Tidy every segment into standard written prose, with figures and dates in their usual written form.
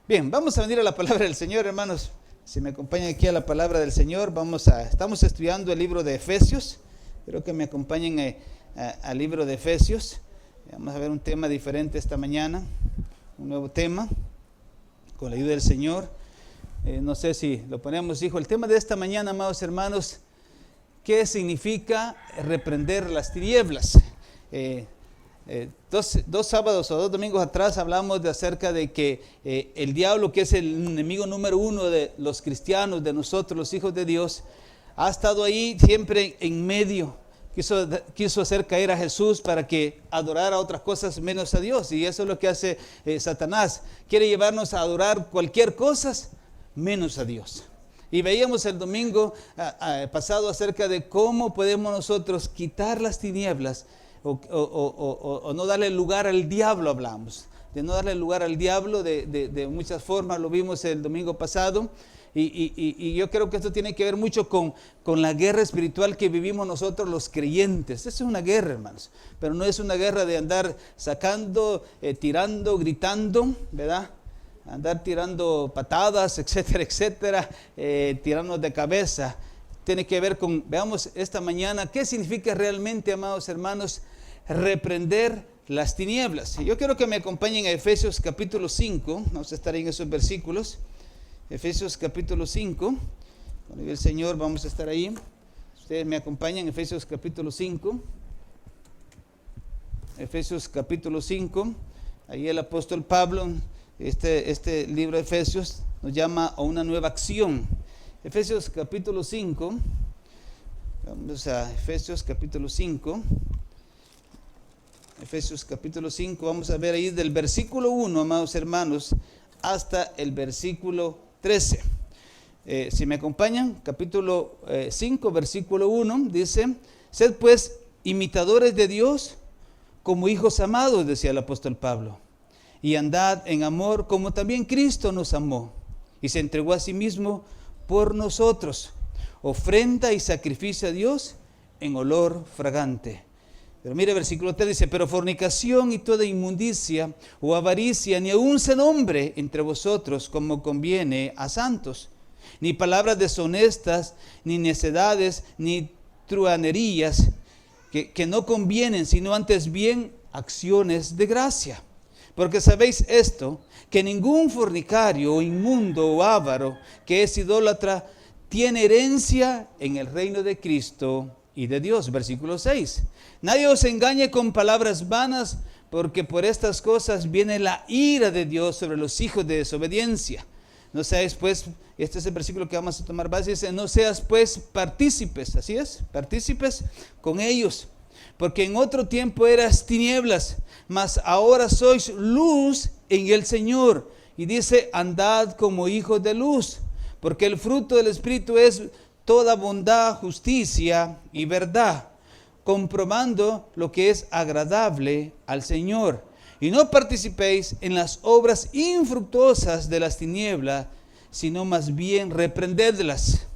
Bien, vamos a venir a la palabra del Señor, hermanos. Si me acompañan aquí a la palabra del Señor, estamos estudiando el libro de Efesios. Quiero que me acompañen al libro de Efesios. Vamos a ver un tema diferente esta mañana, un nuevo tema, con la ayuda del Señor. No sé si lo ponemos, hijo. El tema de esta mañana, amados hermanos, ¿qué significa reprender las tinieblas? Dos sábados o 2 domingos atrás hablamos acerca de que el diablo, que es el enemigo número 1 de los cristianos, de nosotros, los hijos de Dios, ha estado ahí siempre en medio. Quiso hacer caer a Jesús para que adorara otras cosas menos a Dios. Y eso es lo que hace Satanás. Quiere llevarnos a adorar cualquier cosa menos a Dios. Y veíamos el domingo pasado acerca de cómo podemos nosotros quitar las tinieblas o no darle lugar al diablo. Hablamos de no darle lugar al diablo de muchas formas, lo vimos el domingo pasado. Y yo creo que esto tiene que ver mucho con la guerra espiritual que vivimos nosotros los creyentes. Esa es una guerra, hermanos, pero no es una guerra de andar sacando, tirando, gritando, ¿verdad? Andar tirando patadas, etcétera, etcétera, tirarnos de cabeza. Tiene que ver con, veamos esta mañana, qué significa realmente, amados hermanos, reprender las tinieblas. Yo quiero que me acompañen a Efesios capítulo 5, vamos a estar en esos versículos. Efesios capítulo 5, con el Señor vamos a estar ahí. Ustedes me acompañan, Efesios capítulo 5. Efesios capítulo 5, ahí el apóstol Pablo, este libro de Efesios nos llama a una nueva acción. Efesios capítulo 5, vamos a Efesios capítulo 5. Efesios capítulo 5, vamos a ver ahí del versículo 1, amados hermanos, hasta el versículo 13. Si me acompañan, capítulo 5, versículo 1, dice: sed pues imitadores de Dios como hijos amados, decía el apóstol Pablo, y andad en amor como también Cristo nos amó y se entregó a sí mismo por nosotros, ofrenda y sacrificio a Dios en olor fragante. Pero mire, versículo 3 dice: pero fornicación y toda inmundicia o avaricia ni aun se nombre entre vosotros como conviene a santos, ni palabras deshonestas, ni necedades, ni truhanerías que no convienen, sino antes bien acciones de gracia. Porque sabéis esto, que ningún fornicario o inmundo o avaro que es idólatra tiene herencia en el reino de Cristo y de Dios. Versículo 6. Nadie os engañe con palabras vanas, porque por estas cosas viene la ira de Dios sobre los hijos de desobediencia. No seáis pues, este es el versículo que vamos a tomar base, dice: no seas pues partícipes, así es, partícipes con ellos, porque en otro tiempo eras tinieblas, mas ahora sois luz en el Señor. Y dice: andad como hijos de luz, porque el fruto del Espíritu es toda bondad, justicia y verdad, comprobando lo que es agradable al Señor. Y no participéis en las obras infructuosas de las tinieblas, sino más bien reprendedlas.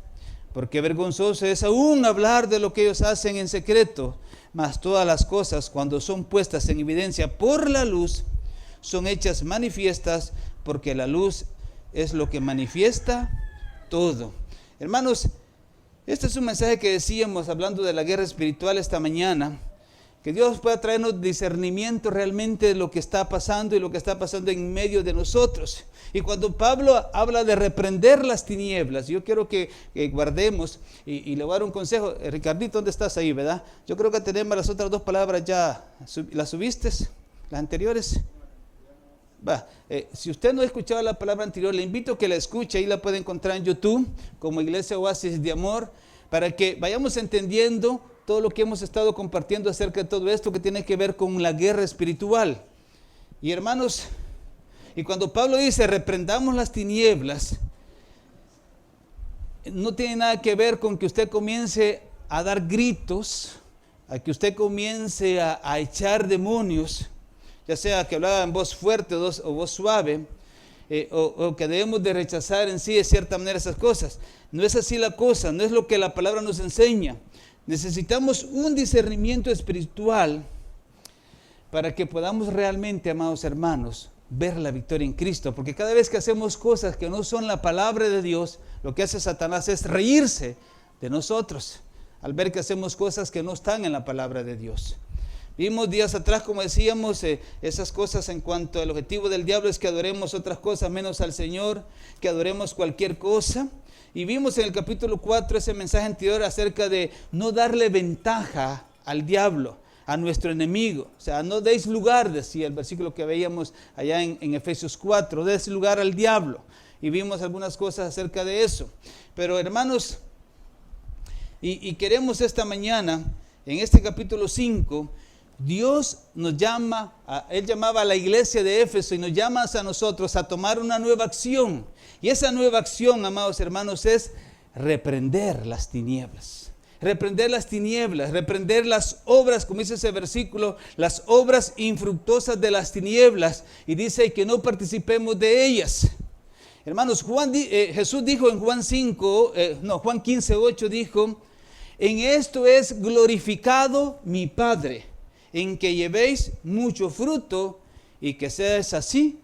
Porque vergonzoso es aún hablar de lo que ellos hacen en secreto, mas todas las cosas, cuando son puestas en evidencia por la luz, son hechas manifiestas, porque la luz es lo que manifiesta todo. Hermanos, este es un mensaje que decíamos hablando de la guerra espiritual esta mañana, que Dios pueda traernos discernimiento realmente de lo que está pasando y lo que está pasando en medio de nosotros. Y cuando Pablo habla de reprender las tinieblas, yo quiero que guardemos y le voy a dar un consejo. Ricardito, ¿dónde estás ahí, verdad? Yo creo que tenemos las otras 2 palabras ya. ¿Las subiste? ¿Las anteriores? Si usted no ha escuchado la palabra anterior, le invito a que la escuche. Ahí la puede encontrar en YouTube como Iglesia Oasis de Amor, para que vayamos entendiendo todo lo que hemos estado compartiendo acerca de todo esto que tiene que ver con la guerra espiritual. Y hermanos, y cuando Pablo dice reprendamos las tinieblas, no tiene nada que ver con que usted comience a dar gritos, a que usted comience a echar demonios, ya sea que hablaba en voz fuerte o voz suave, o que debemos de rechazar en sí de cierta manera esas cosas. No es así la cosa, no es lo que la palabra nos enseña. Necesitamos un discernimiento espiritual para que podamos realmente, amados hermanos, ver la victoria en Cristo, porque cada vez que hacemos cosas que no son la palabra de Dios, lo que hace Satanás es reírse de nosotros al ver que hacemos cosas que no están en la palabra de Dios. Vimos días atrás, como decíamos, esas cosas en cuanto al objetivo del diablo es que adoremos otras cosas menos al Señor, que adoremos cualquier cosa. Y vimos en el capítulo 4 ese mensaje anterior acerca de no darle ventaja al diablo, a nuestro enemigo. O sea, no deis lugar, decía el versículo que veíamos allá en Efesios 4, deis lugar al diablo. Y vimos algunas cosas acerca de eso. Pero hermanos, y queremos esta mañana, en este capítulo 5, Dios nos llama, Él llamaba a la iglesia de Éfeso y nos llama a nosotros a tomar una nueva acción. Y esa nueva acción, amados hermanos, es reprender las tinieblas. Reprender las tinieblas, reprender las obras, como dice ese versículo, las obras infructuosas de las tinieblas. Y dice que no participemos de ellas. Hermanos, Jesús dijo en Juan 15:8 dijo, en esto es glorificado mi Padre, en que llevéis mucho fruto y que seáis así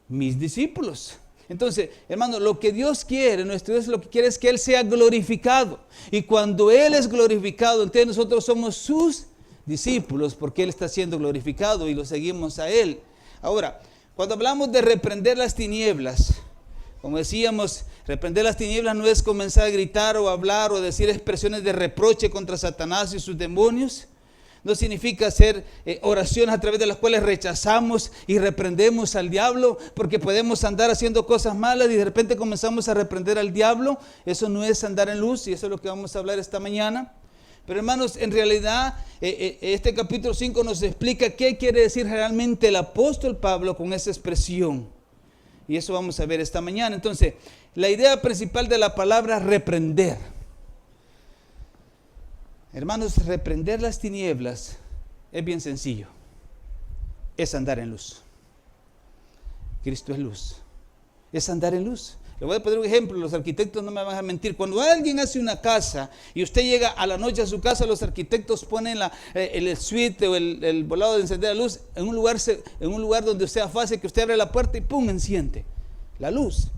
mis discípulos. Entonces, hermano, lo que Dios quiere, nuestro Dios lo que quiere es que Él sea glorificado. Y cuando Él es glorificado, entonces nosotros somos sus discípulos, porque Él está siendo glorificado y lo seguimos a Él. Ahora, cuando hablamos de reprender las tinieblas, como decíamos, reprender las tinieblas no es comenzar a gritar o hablar o decir expresiones de reproche contra Satanás y sus demonios. No significa hacer oraciones a través de las cuales rechazamos y reprendemos al diablo, porque podemos andar haciendo cosas malas y de repente comenzamos a reprender al diablo. Eso no es andar en luz y eso es lo que vamos a hablar esta mañana. Pero hermanos, en realidad este capítulo 5 nos explica qué quiere decir realmente el apóstol Pablo con esa expresión. Y eso vamos a ver esta mañana. Entonces, la idea principal de la palabra reprender. Hermanos, reprender las tinieblas es bien sencillo. Es andar en luz. Cristo es luz. Es andar en luz. Le voy a poner un ejemplo, los arquitectos no me van a mentir. Cuando alguien hace una casa y usted llega a la noche a su casa, los arquitectos ponen el suite o el volado de encender la luz en un lugar donde sea fácil, que usted abre la puerta y ¡pum!, enciende la luz.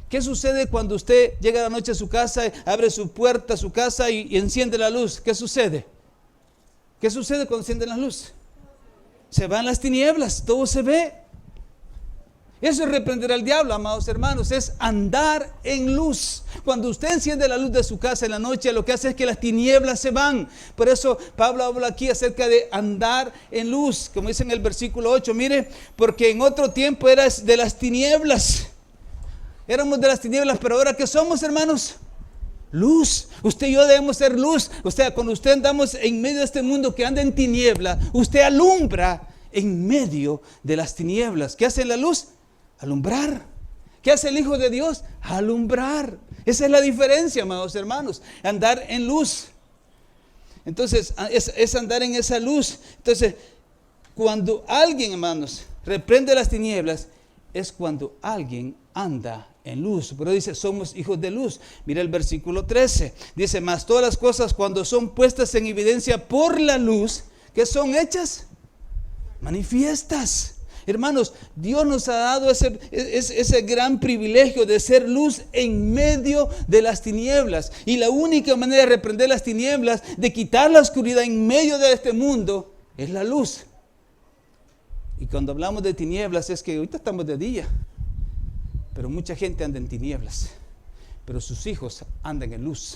¿Qué sucede cuando usted llega a la noche a su casa, abre su puerta a su casa y enciende la luz? ¿Qué sucede? ¿Qué sucede cuando encienden la luz? Se van las tinieblas, todo se ve. Eso es reprender al diablo, amados hermanos, es andar en luz. Cuando usted enciende la luz de su casa en la noche, lo que hace es que las tinieblas se van. Por eso Pablo habla aquí acerca de andar en luz, como dice en el versículo 8, mire, porque en otro tiempo eras de las tinieblas. Éramos de las tinieblas, pero ahora ¿qué somos, hermanos? Luz. Usted y yo debemos ser luz. O sea, cuando usted andamos en medio de este mundo que anda en tiniebla, usted alumbra en medio de las tinieblas. ¿Qué hace la luz? Alumbrar. ¿Qué hace el Hijo de Dios? Alumbrar. Esa es la diferencia, amados hermanos. Andar en luz. Entonces, es andar en esa luz. Entonces, cuando alguien, hermanos, reprende las tinieblas, es cuando alguien anda en luz. Pero dice, somos hijos de luz. Mira el versículo 13. Dice, mas todas las cosas cuando son puestas en evidencia por la luz, ¿qué son hechas? Manifiestas. Hermanos, Dios nos ha dado ese gran privilegio de ser luz en medio de las tinieblas. Y la única manera de reprender las tinieblas, de quitar la oscuridad en medio de este mundo, es la luz. Y cuando hablamos de tinieblas es que ahorita estamos de día, pero mucha gente anda en tinieblas, pero sus hijos andan en luz.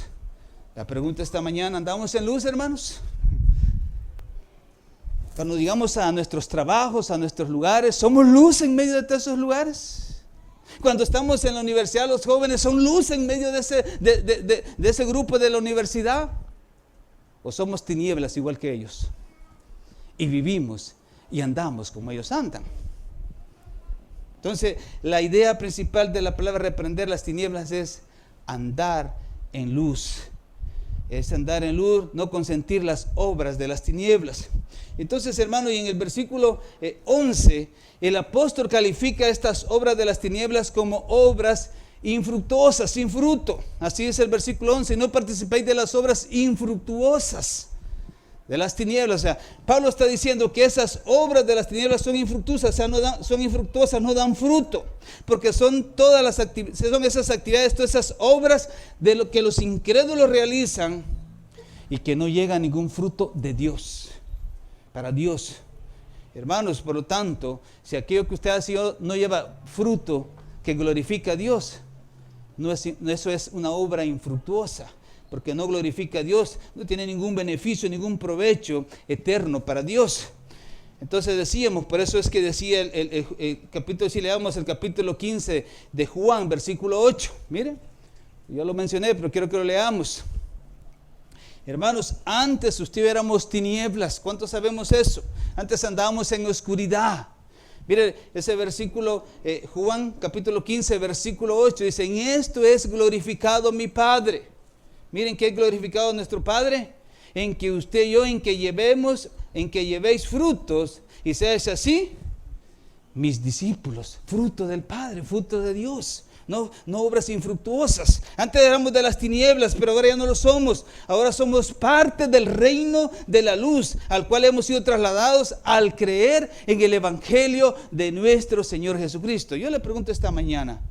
La pregunta esta mañana, ¿andamos en luz, hermanos? Cuando llegamos a nuestros trabajos, a nuestros lugares, ¿somos luz en medio de todos esos lugares? Cuando estamos en la universidad, los jóvenes son luz en medio de ese grupo de la universidad. ¿O somos tinieblas igual que ellos? Y vivimos y andamos como ellos andan. Entonces, la idea principal de la palabra reprender las tinieblas es andar en luz. Es andar en luz, no consentir las obras de las tinieblas. Entonces, hermano, y en el versículo 11, el apóstol califica estas obras de las tinieblas como obras infructuosas, sin fruto. Así es el versículo 11, no participéis de las obras infructuosas de las tinieblas. O sea, Pablo está diciendo que esas obras de las tinieblas son infructuosas, o sea, son infructuosas, no dan fruto, porque son todas son esas actividades, todas esas obras de lo que los incrédulos realizan y que no llega a ningún fruto de Dios, para Dios. Hermanos, por lo tanto, si aquello que usted ha sido no lleva fruto que glorifica a Dios, eso es una obra infructuosa, porque no glorifica a Dios, no tiene ningún beneficio, ningún provecho eterno para Dios. Entonces decíamos, por eso es que decía el capítulo, si leamos el capítulo 15 de Juan, versículo 8, miren, yo lo mencioné, pero quiero que lo leamos. Hermanos, antes usted éramos tinieblas, ¿cuántos sabemos eso? Antes andábamos en oscuridad. Mire ese versículo, Juan capítulo 15, versículo 8, dice, en esto es glorificado mi Padre. Miren que es glorificado nuestro Padre, en que usted y yo, en que llevéis frutos, y seáis así, mis discípulos, fruto del Padre, fruto de Dios, no obras infructuosas. Antes éramos de las tinieblas, pero ahora ya no lo somos. Ahora somos parte del reino de la luz, al cual hemos sido trasladados al creer en el Evangelio de nuestro Señor Jesucristo. Yo le pregunto esta mañana,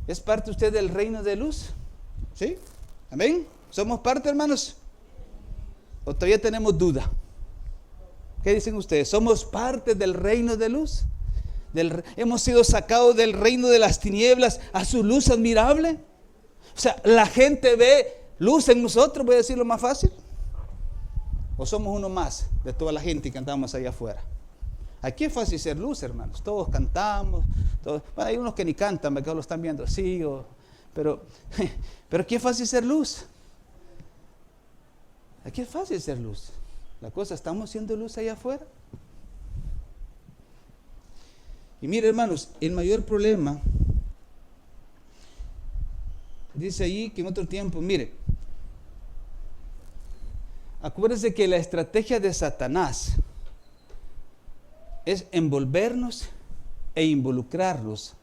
¿es parte usted del reino de luz? ¿Sí? ¿Amén? ¿Somos parte, hermanos? ¿O todavía tenemos duda? ¿Qué dicen ustedes? ¿Somos parte del reino de luz? ¿Hemos sido sacados del reino de las tinieblas a su luz admirable? O sea, la gente ve luz en nosotros, voy a decirlo más fácil. ¿O somos uno más de toda la gente que andamos allá afuera? Aquí es fácil ser luz, hermanos. Todos cantamos. Bueno, hay unos que ni cantan, que lo están viendo así. Pero aquí es fácil ser luz. Aquí es fácil ser luz. La cosa, ¿estamos siendo luz allá afuera? Y mire, hermanos, el mayor problema, dice ahí que en otro tiempo, mire, acuérdense que la estrategia de Satanás es envolvernos e involucrarnos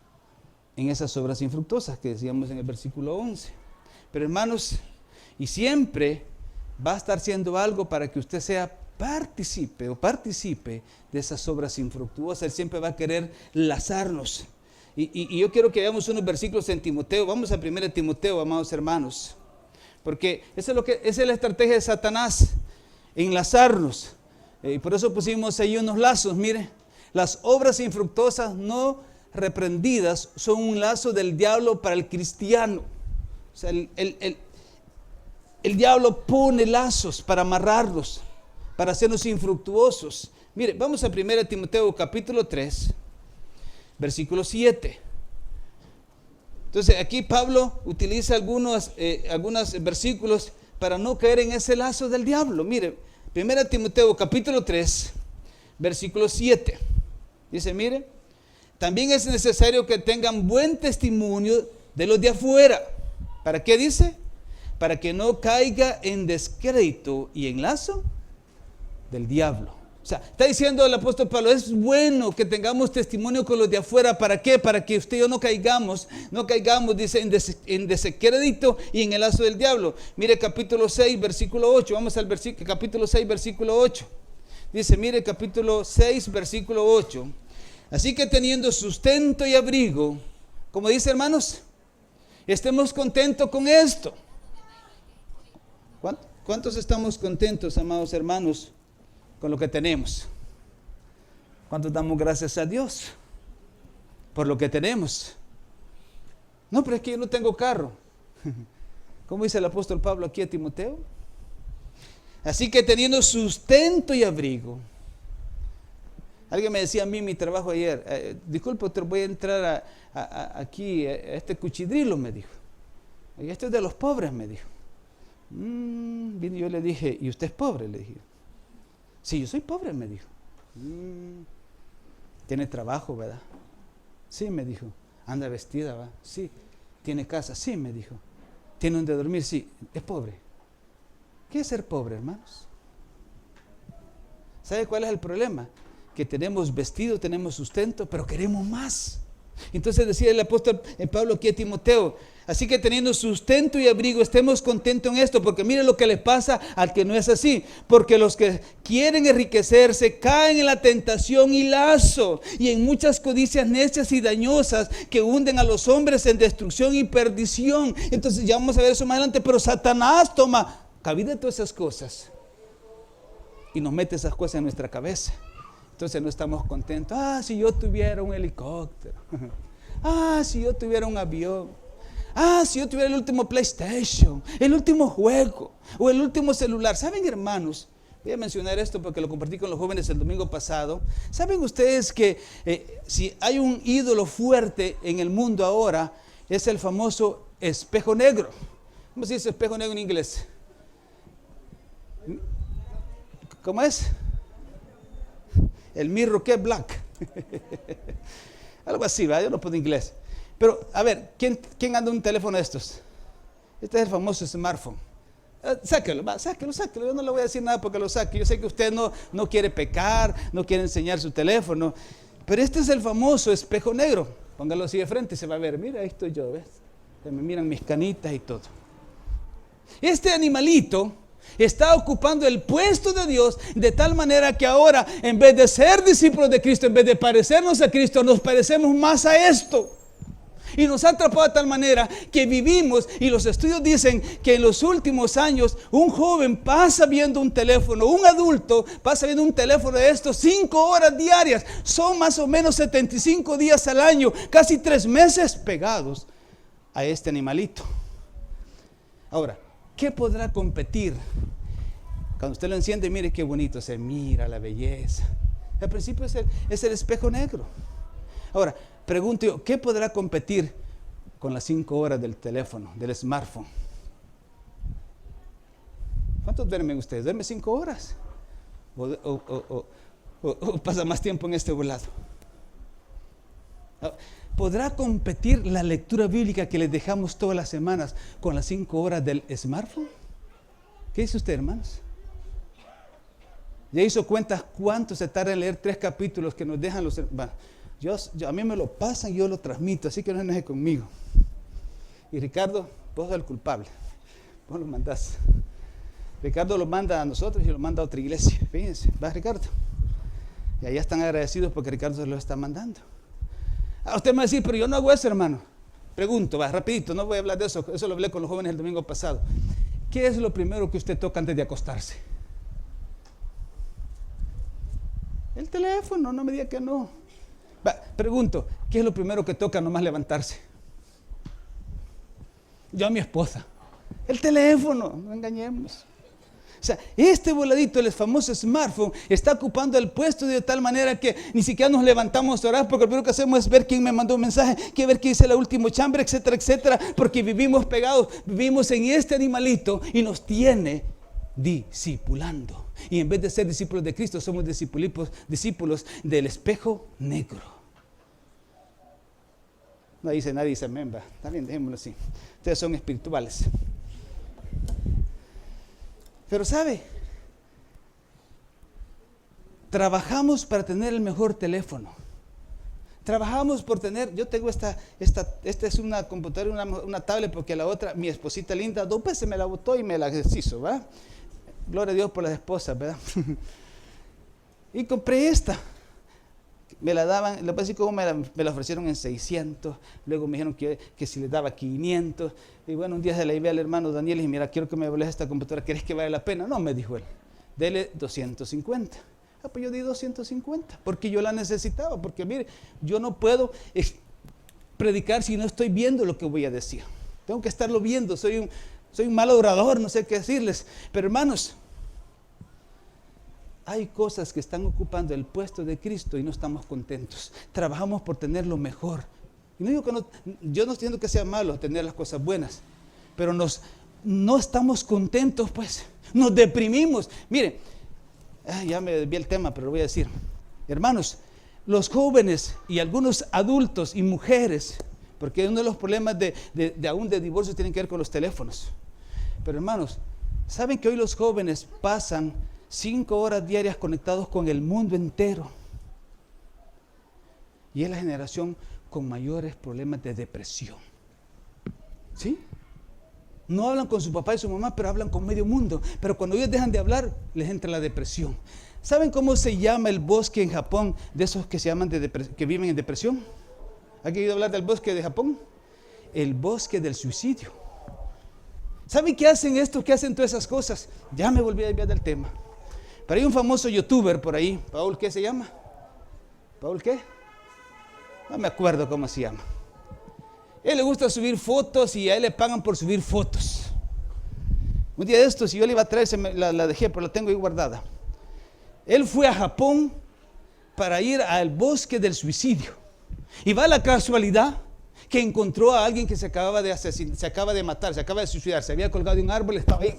en esas obras infructuosas que decíamos en el versículo 11. Pero hermanos, y siempre va a estar haciendo algo para que usted sea participe de esas obras infructuosas. Él siempre va a querer lazarnos. Y yo quiero que veamos unos versículos en Timoteo. Vamos a 1 Timoteo, amados hermanos. Porque esa es la estrategia de Satanás, enlazarnos. Y por eso pusimos ahí unos lazos. Mire, las obras infructuosas no reprendidas son un lazo del diablo para el cristiano. O sea, el diablo pone lazos para amarrarlos, para hacernos infructuosos. Mire, vamos a 1 Timoteo capítulo 3, versículo 7. Entonces aquí Pablo utiliza algunos versículos para no caer en ese lazo del diablo. Mire, 1 Timoteo capítulo 3, versículo 7. Dice, mire, también es necesario que tengan buen testimonio de los de afuera. ¿Para qué dice? Para que no caiga en descrédito y en lazo del diablo. O sea, está diciendo el apóstol Pablo, es bueno que tengamos testimonio con los de afuera. ¿Para qué? Para que usted y yo no caigamos, dice, en descrédito y en el lazo del diablo. Mire capítulo 6, versículo 8. Vamos al capítulo 6, versículo 8. Dice, mire capítulo 6, versículo 8. Así que teniendo sustento y abrigo, como dice, hermanos, estemos contentos con esto. ¿Cuántos estamos contentos, amados hermanos, con lo que tenemos? ¿Cuántos damos gracias a Dios por lo que tenemos? No, pero es que yo no tengo carro. ¿Cómo dice el apóstol Pablo aquí a Timoteo? Así que teniendo sustento y abrigo. Alguien me decía a mí en mi trabajo ayer, disculpe, te voy a entrar aquí, a este cuchidrilo, me dijo. Y esto es de los pobres, me dijo. Bien, yo le dije, ¿y usted es pobre? Le dije. Sí, yo soy pobre, me dijo. ¿Tiene trabajo, verdad? Sí, me dijo. ¿Anda vestida, va? Sí. ¿Tiene casa? Sí, me dijo. ¿Tiene donde dormir? Sí. Es pobre. ¿Qué es ser pobre, hermanos? ¿Sabe cuál es el problema? Que tenemos vestido, tenemos sustento, pero queremos más. Entonces decía el apóstol Pablo aquí a Timoteo, Así que teniendo sustento y abrigo, estemos contentos en esto, porque mire lo que le pasa al que no es así. Porque los que quieren enriquecerse caen en la tentación y lazo, y en muchas codicias necias y dañosas que hunden a los hombres en destrucción y perdición. Entonces ya vamos a ver eso más adelante, pero Satanás toma cabida de todas esas cosas y nos mete esas cosas en nuestra cabeza. Entonces no estamos contentos. Si yo tuviera un helicóptero. Si yo tuviera un avión. Si yo tuviera el último PlayStation, el último juego o el último celular. ¿Saben, hermanos? Voy a mencionar esto porque lo compartí con los jóvenes el domingo pasado. ¿Saben ustedes que si hay un ídolo fuerte en el mundo ahora, es el famoso espejo negro? ¿Cómo se dice espejo negro en inglés? ¿Cómo es? El mirror que black. Algo así, ¿verdad? Yo no puedo inglés. Pero, a ver, ¿quién anda un teléfono de estos? Este es el famoso smartphone. Sáquelo. Yo no le voy a decir nada porque lo saque. Yo sé que usted no quiere pecar, no quiere enseñar su teléfono. Pero este es el famoso espejo negro. Póngalo así de frente y se va a ver. Mira, ahí estoy yo, ¿ves? Se me miran mis canitas y todo. Este animalito está ocupando el puesto de Dios de tal manera que ahora, en vez de ser discípulos de Cristo, en vez de parecernos a Cristo, nos parecemos más a esto. Y nos ha atrapado de tal manera que vivimos, y los estudios dicen que en los últimos años un joven pasa viendo un teléfono, un adulto pasa viendo un teléfono de estos 5 horas diarias. Son más o menos 75 días al año, casi 3 meses pegados a este animalito. Ahora, ¿qué podrá competir? Cuando usted lo enciende, mire qué bonito se mira, la belleza. Al principio es el espejo negro. Ahora, pregunto yo, ¿qué podrá competir con las 5 horas del teléfono, del smartphone? ¿Cuántos duermen ustedes? ¿Duermen 5 horas? ¿O pasa más tiempo en este volado? ¿Podrá competir la lectura bíblica que les dejamos todas las semanas con las 5 horas del smartphone? ¿Qué dice usted, hermanos? ¿Ya hizo cuentas cuánto se tarda en leer 3 capítulos que nos dejan los hermanos? A mí me lo pasan y yo lo transmito, así que no se enoje conmigo. Y Ricardo, vos sos el culpable. Vos lo mandás. Ricardo lo manda a nosotros y lo manda a otra iglesia. Fíjense, va Ricardo. Y allá están agradecidos porque Ricardo se lo está mandando. Usted me va a decir, pero yo no hago eso, hermano. Pregunto, rapidito, no voy a hablar de eso. Eso lo hablé con los jóvenes el domingo pasado. ¿Qué es lo primero que usted toca antes de acostarse? El teléfono, no me diga que no. Pregunto, ¿qué es lo primero que toca nomás levantarse? Yo a mi esposa. El teléfono, no engañemos. O sea, este voladito, el famoso smartphone, está ocupando el puesto de tal manera que ni siquiera nos levantamos a orar, porque lo primero que hacemos es ver quién me mandó un mensaje, que ver quién hice la última chambre, etcétera, etcétera, porque vivimos pegados, vivimos en este animalito y nos tiene discipulando. Y en vez de ser discípulos de Cristo, somos discípulos del espejo negro. Nadie dice amén, va. Está bien, dejémoslo así. Ustedes son espirituales. Pero ¿sabe? Trabajamos para tener el mejor teléfono. Trabajamos por tener, yo tengo esta es una computadora, una tablet, porque la otra, mi esposita linda, 2 veces me la botó y me la deshizo, ¿verdad? Gloria a Dios por las esposas, ¿verdad? Y compré esta. Me la daban, lo que pasa es que como me la ofrecieron en 600, luego me dijeron que si les daba 500, y bueno, un día se la llevé al hermano Daniel y dije, mira, quiero que me devuelvas esta computadora, ¿crees que vale la pena? No, me dijo él, dele 250. Pues yo di 250, porque yo la necesitaba, porque mire, yo no puedo predicar si no estoy viendo lo que voy a decir. Tengo que estarlo viendo, soy un mal orador, no sé qué decirles, pero hermanos, hay cosas que están ocupando el puesto de Cristo y no estamos contentos. Trabajamos por tener lo mejor. Y no digo que yo no estoy diciendo que sea malo tener las cosas buenas, pero no estamos contentos, pues. Nos deprimimos. Mire, ya me desvié el tema, pero lo voy a decir. Hermanos, los jóvenes y algunos adultos y mujeres, porque uno de los problemas aún de divorcio tienen que ver con los teléfonos. Pero hermanos, ¿saben que hoy los jóvenes pasan 5 horas diarias conectados con el mundo entero? Y es la generación con mayores problemas de depresión. ¿Sí? No hablan con su papá y su mamá, pero hablan con medio mundo. Pero cuando ellos dejan de hablar, les entra la depresión. ¿Saben cómo se llama el bosque en Japón de esos que se llaman que viven en depresión? ¿Han oído hablar del bosque de Japón? El bosque del suicidio. ¿Saben qué hacen estos? ¿Qué hacen todas esas cosas? Ya me volví a desviar del tema. Pero hay un famoso youtuber por ahí. ¿Paul qué se llama? ¿Paul qué? No me acuerdo cómo se llama. Él le gusta subir fotos y a él le pagan por subir fotos. Un día de estos, si yo le iba a traer, la dejé, pero la tengo ahí guardada. Él fue a Japón para ir al bosque del suicidio. Y va la casualidad que encontró a alguien que se acaba de asesinar, se acaba de matar, se acaba de suicidar, se había colgado de un árbol, estaba ahí.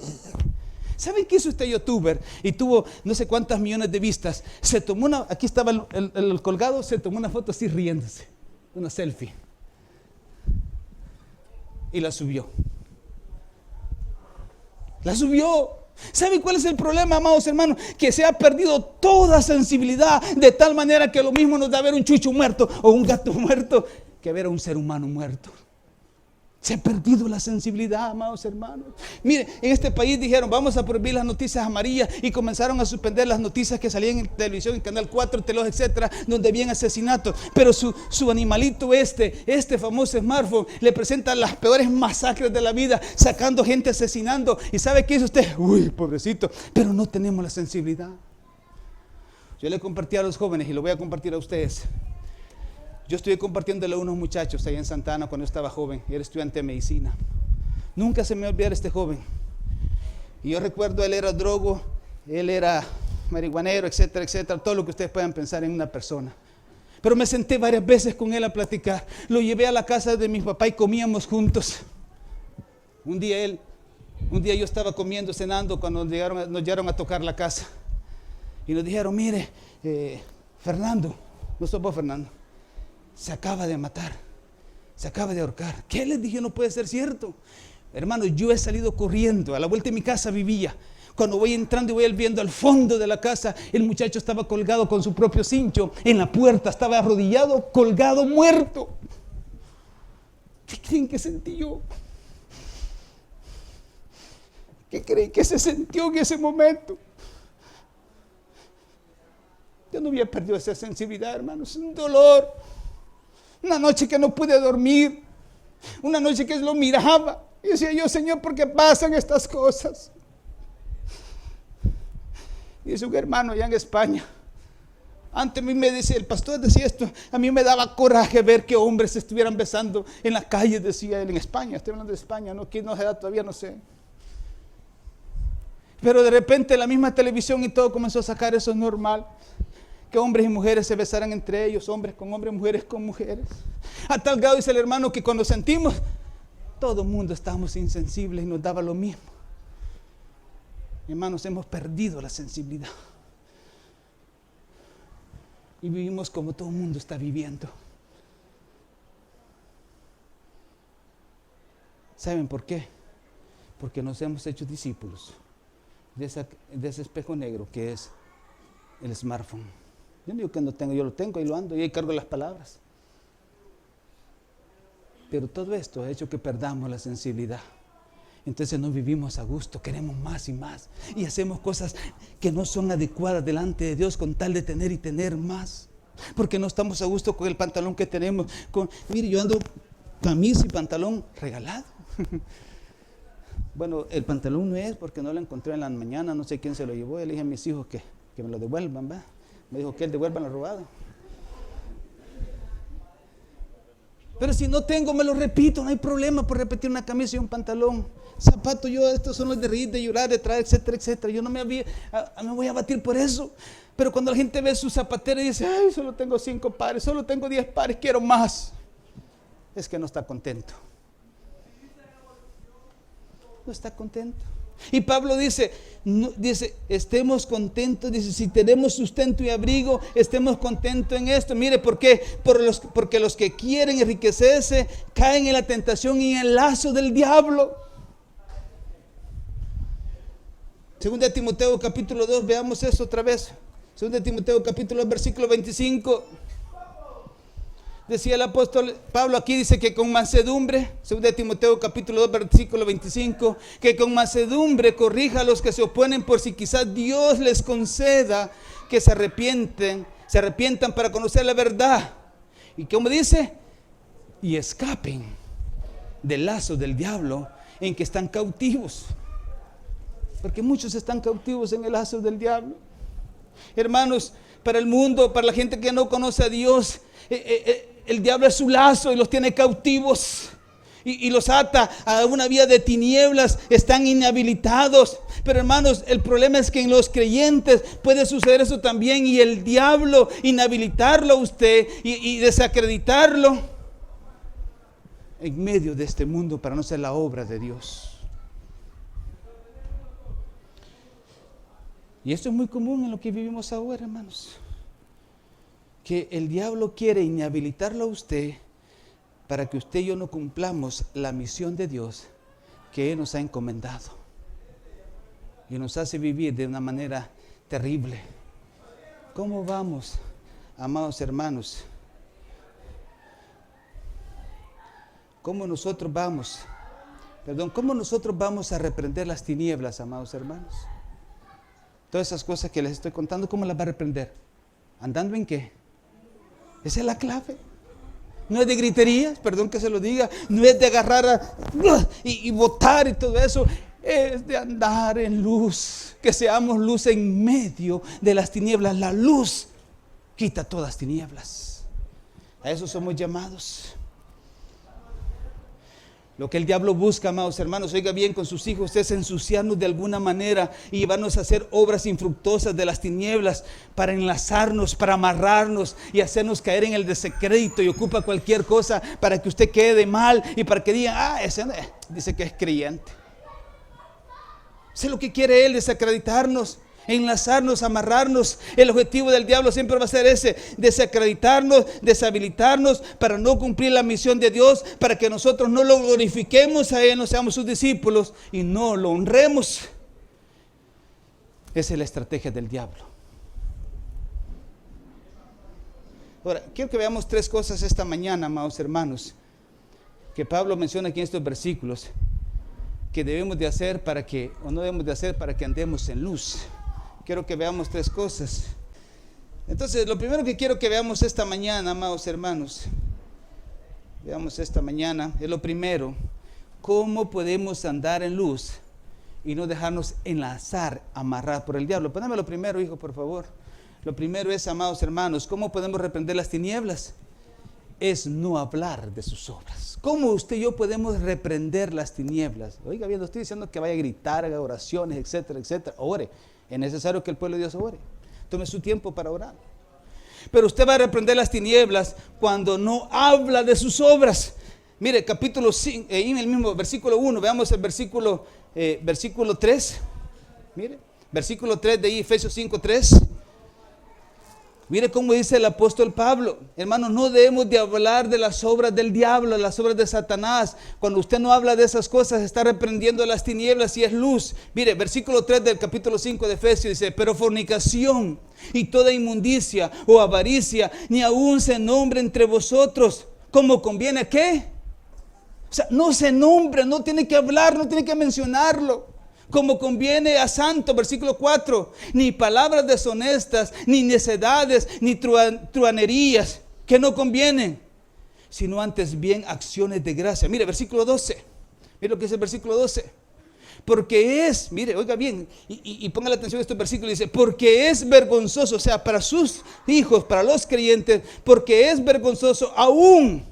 ¿Saben qué hizo este youtuber? Y tuvo no sé cuántas millones de vistas. Se tomó aquí estaba el colgado, se tomó una foto así riéndose, una selfie. Y la subió. La subió. ¿Saben cuál es el problema, amados hermanos? Que se ha perdido toda sensibilidad, de tal manera que lo mismo nos da ver un chucho muerto o un gato muerto que ver a un ser humano muerto. Se ha perdido la sensibilidad, amados hermanos. Mire, en este país dijeron, vamos a prohibir las noticias amarillas, y comenzaron a suspender las noticias que salían en televisión, en Canal 4, Telos, etcétera, donde habían asesinatos. Pero su animalito este famoso smartphone, le presenta las peores masacres de la vida, sacando gente, asesinando. ¿Y sabe qué hizo usted? Uy, pobrecito, pero no tenemos la sensibilidad. Yo le compartí a los jóvenes y lo voy a compartir a ustedes. Yo estuve compartiéndole a unos muchachos ahí en Santa Ana cuando yo estaba joven, y era estudiante de medicina. Nunca se me va a olvidar este joven. Y yo recuerdo, él era drogo, él era marihuanero, etcétera, etcétera, todo lo que ustedes puedan pensar en una persona. Pero me senté varias veces con él a platicar. Lo llevé a la casa de mi papá y comíamos juntos. Un día yo estaba comiendo, cenando, cuando nos llegaron a tocar la casa. Y nos dijeron, mire, Fernando, no sos vos, Fernando, se acaba de matar, se acaba de ahorcar. ¿Qué? Les dije, no puede ser cierto. Hermano, yo he salido corriendo, a la vuelta de mi casa vivía. Cuando voy entrando y voy viendo al fondo de la casa, el muchacho estaba colgado con su propio cincho en la puerta, estaba arrodillado, colgado, muerto. ¿Qué creen que sentí yo? ¿Qué creen que se sintió en ese momento? Yo no había perdido esa sensibilidad, hermanos, es un dolor. Una noche que no pude dormir, una noche que lo miraba y decía yo, Señor, ¿por qué pasan estas cosas? Y dice un hermano allá en España, antes a mí me decía, el pastor decía esto, a mí me daba coraje ver que hombres se estuvieran besando en la calle, decía él, en España, estoy hablando de España, no, aquí no se da todavía, no sé. Pero de repente la misma televisión y todo comenzó a sacar eso normal. Que hombres y mujeres se besaran entre ellos, hombres con hombres, mujeres con mujeres. A tal grado, dice el hermano, que cuando sentimos, todo el mundo estábamos insensibles y nos daba lo mismo. Hermanos, hemos perdido la sensibilidad. Y vivimos como todo el mundo está viviendo. ¿Saben por qué? Porque nos hemos hecho discípulos de ese espejo negro que es el smartphone. Yo no digo que no tengo, yo lo tengo y lo ando y ahí cargo las palabras. Pero todo esto ha hecho que perdamos la sensibilidad. Entonces no vivimos a gusto, queremos más y más. Y hacemos cosas que no son adecuadas delante de Dios con tal de tener y tener más. Porque no estamos a gusto con el pantalón que tenemos. Mire, yo ando camisa y pantalón regalado. Bueno, el pantalón no es porque no lo encontré en la mañana, no sé quién se lo llevó. Le dije a mis hijos que me lo devuelvan, ¿va? Me dijo que él devuelvan lo robado. Pero si no tengo, me lo repito, no hay problema por repetir una camisa y un pantalón. Zapatos, estos son los de reír, de llorar, de traer, etcétera, etcétera. Yo no me voy a batir por eso. Pero cuando la gente ve su zapatera y dice, ay, solo tengo 5 pares, solo tengo 10 pares, quiero más. Es que no está contento. No está contento. Y Pablo dice, estemos contentos, dice, si tenemos sustento y abrigo, estemos contentos en esto. Mire, ¿por qué? Porque los que quieren enriquecerse caen en la tentación y en el lazo del diablo. Segunda de Timoteo capítulo 2, veamos eso otra vez. Segunda de Timoteo capítulo 2, versículo 25. Decía el apóstol Pablo aquí, dice que con mansedumbre, 2 Timoteo capítulo 2 versículo 25, que con mansedumbre corrija a los que se oponen, por si quizás Dios les conceda que se arrepientan para conocer la verdad. Y como dice, y escapen del lazo del diablo en que están cautivos. Porque muchos están cautivos en el lazo del diablo. Hermanos, para el mundo, para la gente que no conoce a Dios, el diablo es su lazo y los tiene cautivos y los ata a una vida de tinieblas, están inhabilitados. Pero hermanos, el problema es que en los creyentes puede suceder eso también, y el diablo inhabilitarlo a usted y desacreditarlo en medio de este mundo para no ser la obra de Dios. Y esto es muy común en lo que vivimos ahora, hermanos. Que el diablo quiere inhabilitarlo a usted para que usted y yo no cumplamos la misión de Dios que Él nos ha encomendado. Y nos hace vivir de una manera terrible. ¿Cómo vamos, amados hermanos? ¿Cómo nosotros vamos a reprender las tinieblas, amados hermanos? Todas esas cosas que les estoy contando, ¿cómo las va a reprender? ¿Andando en qué? Esa es la clave. No es de griterías, perdón que se lo diga, no es de agarrar y botar y todo eso. Es de andar en luz, que seamos luz en medio de las tinieblas. La luz quita todas tinieblas. A eso somos llamados. Lo que el diablo busca, amados hermanos, oiga bien, con sus hijos, es ensuciarnos de alguna manera y llevarnos a hacer obras infructuosas de las tinieblas, para enlazarnos, para amarrarnos y hacernos caer en el descrédito, y ocupa cualquier cosa para que usted quede mal y para que digan, ese dice que es creyente. Eso es lo que quiere él, desacreditarnos, enlazarnos, amarrarnos. El objetivo del diablo siempre va a ser ese: desacreditarnos, deshabilitarnos para no cumplir la misión de Dios, para que nosotros no lo glorifiquemos a Él, no seamos sus discípulos y no lo honremos. Esa es la estrategia del diablo. Ahora, quiero que veamos tres cosas esta mañana, amados hermanos, que Pablo menciona aquí en estos versículos, que debemos de hacer para que, o no debemos de hacer para que andemos en luz. Quiero que veamos tres cosas. Entonces, lo primero que quiero que veamos esta mañana, amados hermanos, veamos esta mañana, es lo primero: cómo podemos andar en luz y no dejarnos enlazar, amarrar por el diablo. Poneme lo primero, hijo, por favor. Lo primero es, amados hermanos, ¿cómo podemos reprender las tinieblas? Es no hablar de sus obras. ¿Cómo usted y yo podemos reprender las tinieblas? Oiga bien, no estoy diciendo que vaya a gritar, haga oraciones, etcétera, etcétera. Ore. Es necesario que el pueblo de Dios ore. Tome su tiempo para orar. Pero usted va a reprender las tinieblas cuando no habla de sus obras. Mire, capítulo 5, en el mismo versículo 1, veamos el versículo 3. Mire, versículo 3 de ahí, Efesios 5, 3. Mire cómo dice el apóstol Pablo: hermanos, no debemos de hablar de las obras del diablo, las obras de Satanás. Cuando usted no habla de esas cosas, está reprendiendo las tinieblas y es luz. Mire, versículo 3 del capítulo 5 de Efesios dice: pero fornicación y toda inmundicia o avaricia ni aún se nombre entre vosotros, como conviene. ¿Qué? O sea, no se nombre, no tiene que hablar, no tiene que mencionarlo. Como conviene a santo, versículo 4, ni palabras deshonestas, ni necedades, ni truanerías, que no convienen, sino antes bien acciones de gracia. Mire, versículo 12, mire lo que dice el versículo 12. Porque es, mire, oiga bien, y ponga la atención a este versículo, dice: porque es vergonzoso, o sea, para sus hijos, para los creyentes, porque es vergonzoso aún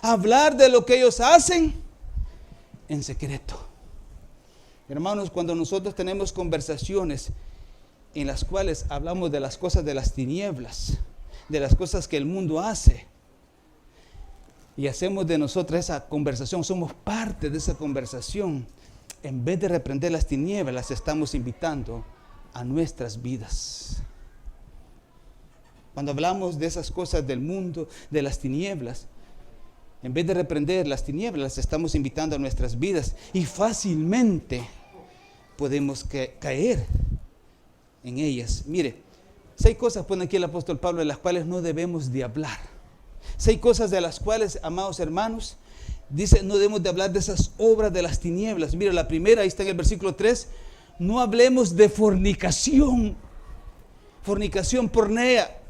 hablar de lo que ellos hacen en secreto. Hermanos, cuando nosotros tenemos conversaciones en las cuales hablamos de las cosas de las tinieblas, de las cosas que el mundo hace, y hacemos de nosotros esa conversación, somos parte de esa conversación, en vez de reprender las tinieblas, las estamos invitando a nuestras vidas. Cuando hablamos de esas cosas del mundo, de las tinieblas, en vez de reprender las tinieblas, las estamos invitando a nuestras vidas, y fácilmente podemos caer en ellas. Mire, 6 cosas pone aquí el apóstol Pablo de las cuales no debemos de hablar. Si hay cosas de las cuales, amados hermanos, dice, no debemos de hablar de esas obras de las tinieblas. Mira, la primera, ahí está en el versículo 3, no hablemos de fornicación. Fornicación, pornea.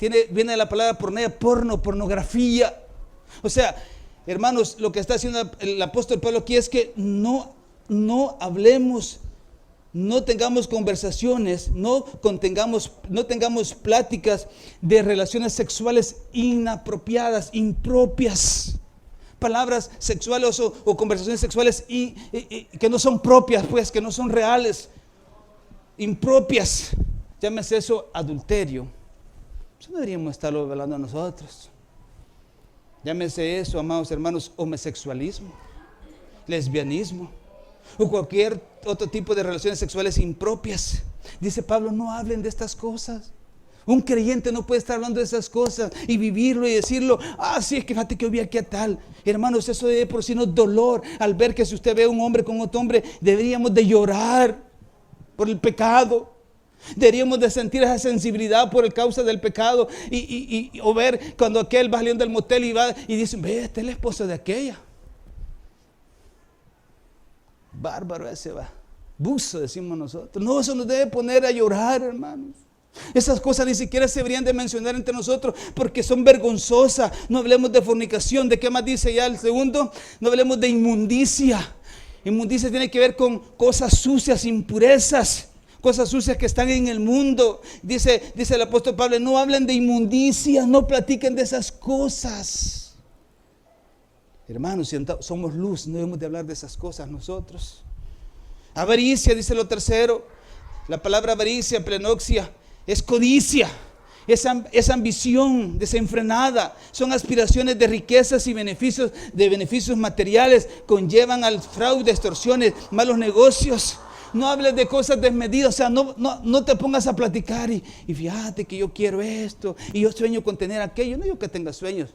Viene de la palabra pornea, pornografía. O sea, hermanos, lo que está haciendo el apóstol Pablo aquí es que no hablemos, no tengamos conversaciones, no tengamos pláticas de relaciones sexuales inapropiadas, impropias. Palabras sexuales o conversaciones sexuales que no son propias, pues, que no son reales, impropias. Llámese eso adulterio. Eso no deberíamos estarlo hablando nosotros. Llámese eso, amados hermanos, homosexualismo, lesbianismo o cualquier otro tipo de relaciones sexuales impropias. Dice Pablo, no hablen de estas cosas. Un creyente no puede estar hablando de esas cosas y vivirlo y decirlo, sí, es que fíjate que yo vi aquí a tal. Hermanos, eso debe producirnos dolor al ver que si usted ve a un hombre con otro hombre, deberíamos de llorar por el pecado. Deberíamos de sentir esa sensibilidad por el causa del pecado o ver cuando aquel va saliendo del motel y va y dice, ve, este es el esposo de aquella. Bárbaro ese va. Buzo, decimos nosotros. No, eso nos debe poner a llorar, hermanos. Esas cosas ni siquiera se deberían de mencionar entre nosotros porque son vergonzosas. No hablemos de fornicación. ¿De qué más dice ya el segundo? No hablemos de inmundicia. Inmundicia tiene que ver con cosas sucias, impurezas, cosas sucias que están en el mundo. Dice el apóstol Pablo, no hablen de inmundicia, no platiquen de esas cosas. Hermanos, si somos luz, no debemos de hablar de esas cosas nosotros. Avaricia, dice lo tercero. La palabra avaricia, plenoxia, es codicia, es ambición desenfrenada, son aspiraciones de riquezas y beneficios materiales, conllevan al fraude, extorsiones, malos negocios. No hables de cosas desmedidas, o sea, no te pongas a platicar y fíjate que yo quiero esto y yo sueño con tener aquello. No digo que tenga sueños,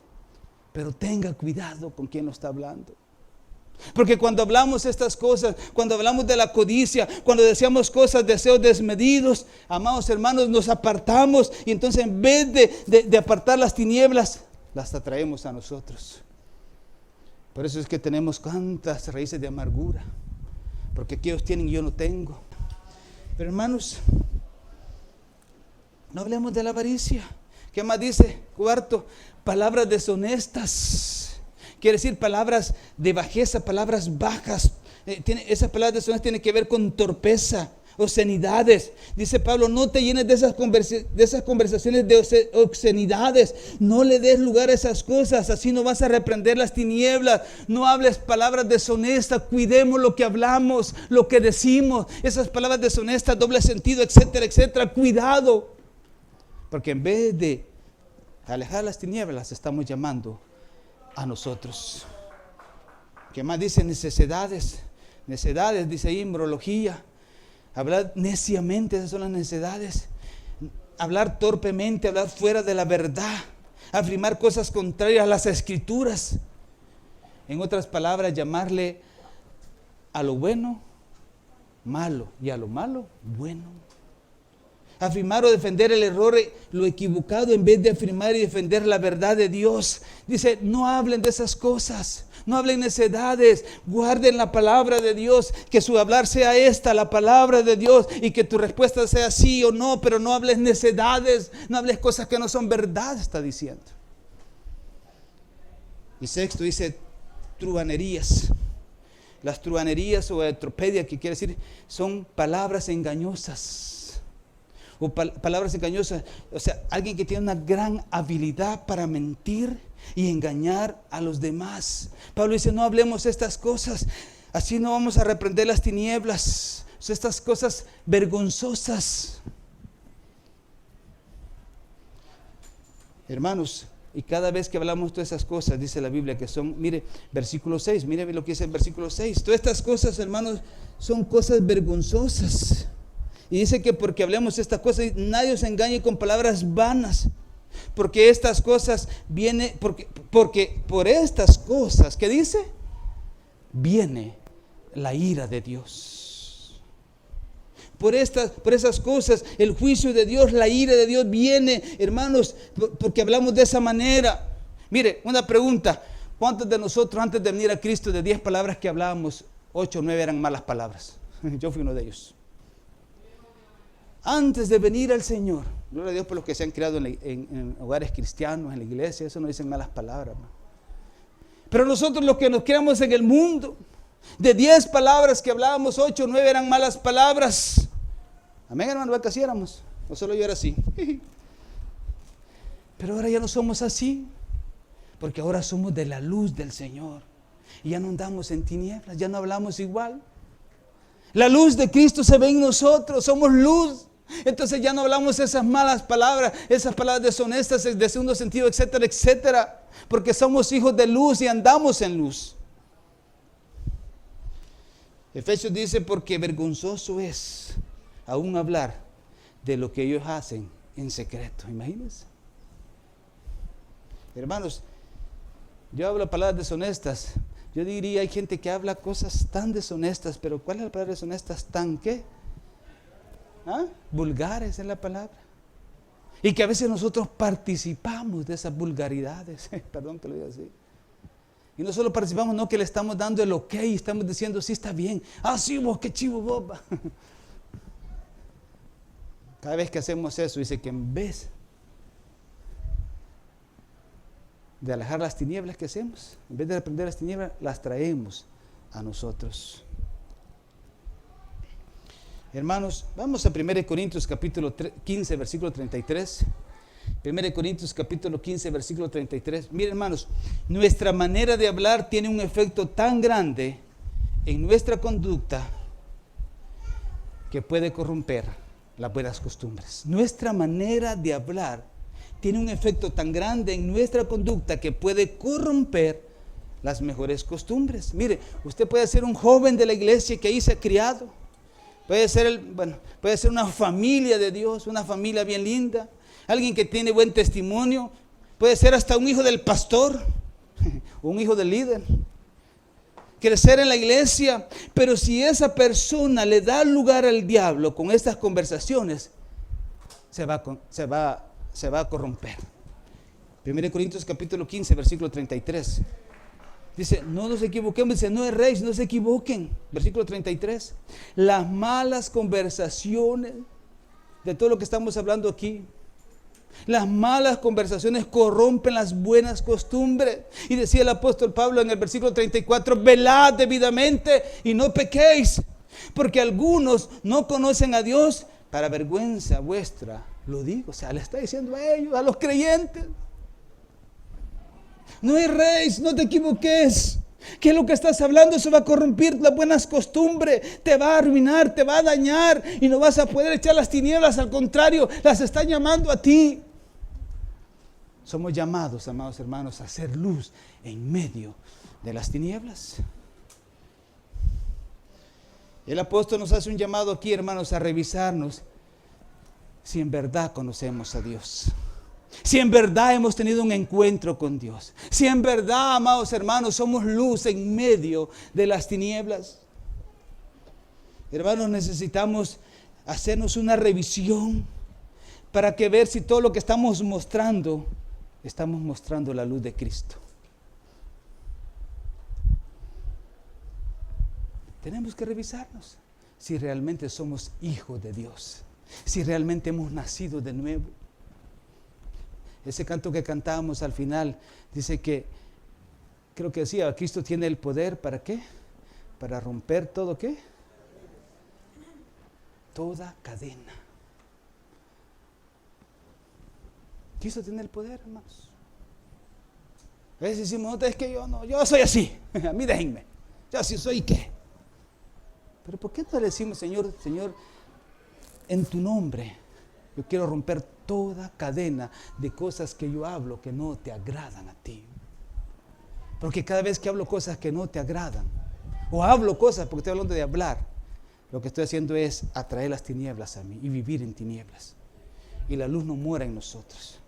pero tenga cuidado con quién lo está hablando. Porque cuando hablamos estas cosas, cuando hablamos de la codicia, cuando deseamos cosas, deseos desmedidos, amados hermanos, nos apartamos y entonces en vez de apartar las tinieblas, las atraemos a nosotros. Por eso es que tenemos tantas raíces de amargura, porque aquellos tienen y yo no tengo. Pero hermanos, no hablemos de la avaricia. ¿Qué más dice? Cuarto, palabras deshonestas. Quiere decir palabras de bajeza, palabras bajas. Esas palabras deshonestas tienen que ver con torpeza, obscenidades. Dice Pablo, no te llenes de esas conversaciones de obscenidades. No le des lugar a esas cosas, así no vas a reprender las tinieblas. No hables palabras deshonestas, cuidemos lo que hablamos, lo que decimos. Esas palabras deshonestas, doble sentido, etcétera, etcétera. Cuidado, porque en vez de alejar las tinieblas, estamos llamando a nosotros. ¿Qué más dice? Necedades, dice ahí, imbrología. Hablar neciamente, esas son las necedades. Hablar torpemente, hablar fuera de la verdad, afirmar cosas contrarias a las escrituras. En otras palabras, llamarle a lo bueno malo y a lo malo bueno. Afirmar o defender el error, lo equivocado, en vez de afirmar y defender la verdad de Dios. Dice, no hablen de esas cosas, no hablen necedades, guarden la palabra de Dios, que su hablar sea esta, la palabra de Dios, y que tu respuesta sea sí o no, pero no hables necedades, no hables cosas que no son verdad, está diciendo. Y sexto dice, truhanerías. Las truhanerías o etropedia, que quiere decir, son palabras engañosas. O palabras engañosas, o sea, alguien que tiene una gran habilidad para mentir y engañar a los demás. Pablo dice, no hablemos estas cosas, así no vamos a reprender las tinieblas, o sea, estas cosas vergonzosas. Hermanos, y cada vez que hablamos de todas esas cosas, dice la Biblia que son, mire, versículo 6, mire lo que dice el versículo 6, todas estas cosas, hermanos, son cosas vergonzosas. Y dice que porque hablemos estas cosas, nadie os engañe con palabras vanas. Porque estas cosas vienen, porque por estas cosas, ¿qué dice? Viene la ira de Dios. Por esas cosas, el juicio de Dios, la ira de Dios viene, hermanos, porque hablamos de esa manera. Mire, una pregunta. ¿Cuántos de nosotros antes de venir a Cristo, de 10 palabras que hablábamos, 8 o 9 eran malas palabras? Yo fui uno de ellos. Antes de venir al Señor, gloria a Dios por los que se han criado en hogares cristianos, en la iglesia, eso no dicen malas palabras, ¿no? Pero nosotros los que nos criamos en el mundo, de 10 palabras que hablábamos, 8 o 9 eran malas palabras. Amén, hermano, que así éramos. No solo yo era así. Pero ahora ya no somos así, porque ahora somos de la luz del Señor. Y ya no andamos en tinieblas, ya no hablamos igual. La luz de Cristo se ve en nosotros, somos luz. Entonces ya no hablamos esas malas palabras, esas palabras deshonestas, de segundo sentido, etcétera, etcétera. Porque somos hijos de luz y andamos en luz. Efesios dice, porque vergonzoso es aún hablar de lo que ellos hacen en secreto. Imagínense. Hermanos, yo hablo palabras deshonestas. Yo diría, hay gente que habla cosas tan deshonestas, pero ¿cuál es la palabra deshonestas? ¿Tan qué? Vulgares es la palabra. Y que a veces nosotros participamos de esas vulgaridades. Perdón que lo diga así. Y no solo participamos, no, que le estamos dando el ok, y estamos diciendo, sí, está bien. Ah, sí, vos, qué chivo, boba. Cada vez que hacemos eso, dice que en vez de alejar las tinieblas que hacemos, en vez de reprender las tinieblas, las traemos a nosotros. Hermanos, vamos a 1 Corintios capítulo 15, versículo 33. 1 Corintios capítulo 15, versículo 33. Miren, hermanos, nuestra manera de hablar tiene un efecto tan grande en nuestra conducta que puede corromper las buenas costumbres. Nuestra manera de hablar tiene un efecto tan grande en nuestra conducta que puede corromper las mejores costumbres. Mire, usted puede ser un joven de la iglesia que ahí se ha criado. Puede ser una familia de Dios, una familia bien linda. Alguien que tiene buen testimonio. Puede ser hasta un hijo del pastor, un hijo del líder. Crecer en la iglesia. Pero si esa persona le da lugar al diablo con estas conversaciones, se va a corromper. 1 Corintios capítulo 15, versículo 33. Dice, no nos equivoquemos, dice, no erréis, no se equivoquen. Versículo 33. Las malas conversaciones, de todo lo que estamos hablando aquí, las malas conversaciones corrompen las buenas costumbres. Y decía el apóstol Pablo en el versículo 34, velad debidamente y no pequéis, porque algunos no conocen a Dios, para vergüenza vuestra lo digo. O sea, le está diciendo a ellos, a los creyentes. No erréis, no te equivoques. ¿Qué es lo que estás hablando? Eso va a corromper las buenas costumbres, te va a arruinar, te va a dañar y no vas a poder echar las tinieblas. Al contrario, las están llamando a ti. Somos llamados, amados hermanos, a hacer luz en medio de las tinieblas. El apóstol nos hace un llamado aquí, hermanos, a revisarnos si en verdad conocemos a Dios. Si en verdad hemos tenido un encuentro con Dios. Si en verdad, amados hermanos, somos luz en medio de las tinieblas. Hermanos, necesitamos hacernos una revisión para que ver si todo lo que estamos mostrando la luz de Cristo. Tenemos que revisarnos si realmente somos hijos de Dios, si realmente hemos nacido de nuevo. Ese canto que cantábamos al final dice que, creo que decía, Cristo tiene el poder, ¿para qué? Para romper todo, ¿qué? Toda cadena. Cristo tiene el poder, hermanos. A veces decimos, no, es que yo soy así, a mí déjenme, yo así soy, ¿qué? Pero ¿por qué no le decimos, Señor, en tu nombre, yo quiero romper toda cadena de cosas que yo hablo que no te agradan a ti? Porque cada vez que hablo cosas que no te agradan, o hablo cosas, porque estoy hablando de hablar, lo que estoy haciendo es atraer las tinieblas a mí y vivir en tinieblas. Y la luz no mora en nosotros.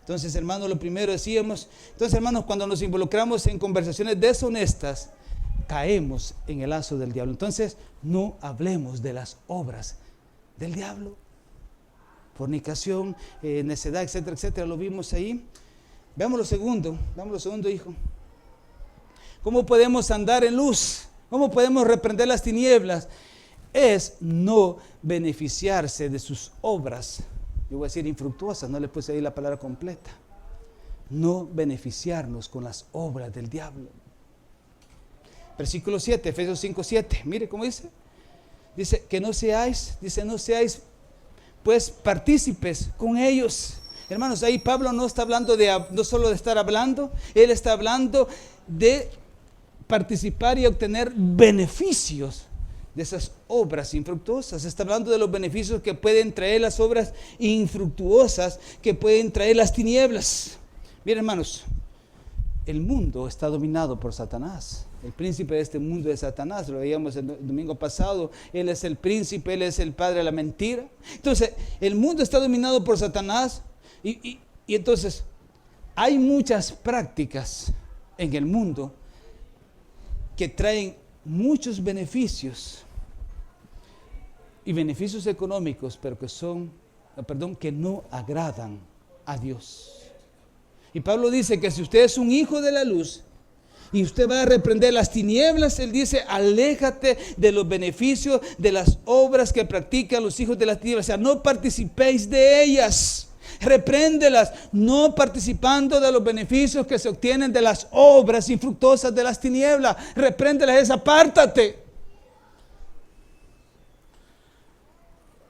Entonces, hermanos, lo primero decíamos, hermanos, cuando nos involucramos en conversaciones deshonestas, caemos en el lazo del diablo. Entonces, no hablemos de las obras del diablo. Fornicación, necedad, etcétera, etcétera, lo vimos ahí. Veamos lo segundo, hijo. ¿Cómo podemos andar en luz? ¿Cómo podemos reprender las tinieblas? Es no beneficiarse de sus obras. Yo voy a decir infructuosas, no le puse ahí la palabra completa. No beneficiarnos con las obras del diablo. Versículo 7, Efesios 5, 7. Mire cómo dice. Dice que no seáis pues partícipes con ellos. Hermanos, ahí Pablo no está hablando no solo de estar hablando, él está hablando de participar y obtener beneficios de esas obras infructuosas. Está hablando de los beneficios que pueden traer las obras infructuosas, que pueden traer las tinieblas. Miren, hermanos, el mundo está dominado por Satanás. El príncipe de este mundo es Satanás, lo veíamos el domingo pasado. Él es el príncipe, él es el padre de la mentira. Entonces, el mundo está dominado por Satanás y entonces hay muchas prácticas en el mundo que traen muchos beneficios y beneficios económicos, pero que no agradan a Dios. Y Pablo dice que si usted es un hijo de la luz y usted va a reprender las tinieblas, él dice, aléjate de los beneficios de las obras que practican los hijos de las tinieblas. O sea, no participéis de ellas. Repréndelas, no participando de los beneficios que se obtienen de las obras infructuosas de las tinieblas. Repréndelas, apártate.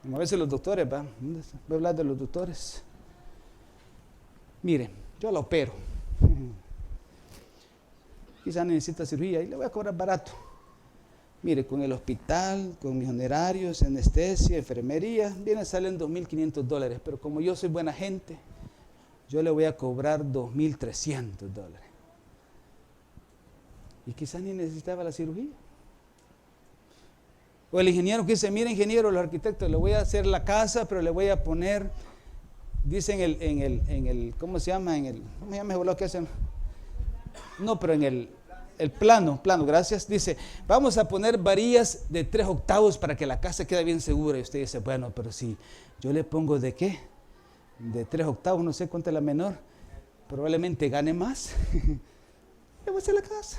Como a veces los doctores, voy a hablar de los doctores. Mire, yo la opero. Quizás necesita cirugía y le voy a cobrar barato. Mire, con el hospital, con mis honorarios, anestesia, enfermería, salen $2,500. Pero como yo soy buena gente, yo le voy a cobrar $2,300. Y quizás ni necesitaba la cirugía. O el ingeniero que dice, mira ingeniero, los arquitectos, le voy a hacer la casa, pero le voy a poner, dicen ¿cómo se llama? ¿Cómo se llama lo que hacen? No, pero en el plano, gracias, dice, vamos a poner varillas de 3/8 para que la casa quede bien segura. Y usted dice, bueno, pero si yo le pongo ¿de qué? De 3/8, no sé cuánto es la menor, probablemente gane más. Le voy a hacer la casa.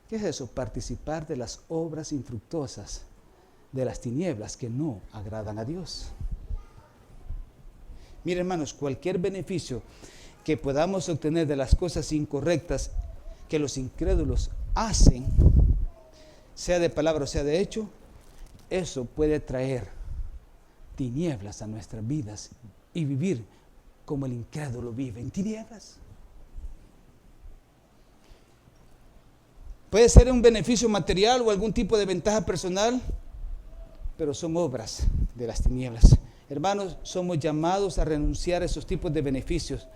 ¿Qué es eso? Participar de las obras infructuosas de las tinieblas que no agradan a Dios. Miren, hermanos, cualquier beneficio que podamos obtener de las cosas incorrectas que los incrédulos hacen, sea de palabra o sea de hecho, eso puede traer tinieblas a nuestras vidas y vivir como el incrédulo vive, en tinieblas. Puede ser un beneficio material o algún tipo de ventaja personal, pero son obras de las tinieblas. Hermanos, somos llamados a renunciar a esos tipos de beneficios.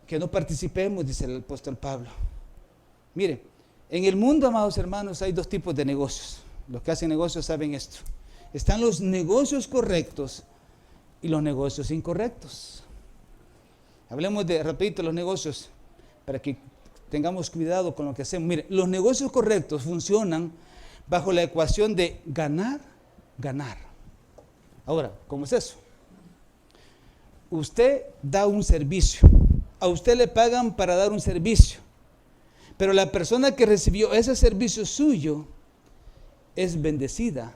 Que no participemos, dice el apóstol Pablo. Mire, en el mundo, amados hermanos, hay dos tipos de negocios. Los que hacen negocios saben esto. Están los negocios correctos y los negocios incorrectos. Hablemos rapidito los negocios para que tengamos cuidado con lo que hacemos. Mire, los negocios correctos funcionan bajo la ecuación de ganar, ganar. Ahora, ¿cómo es eso? Usted da un servicio. A usted le pagan para dar un servicio, pero la persona que recibió ese servicio suyo es bendecida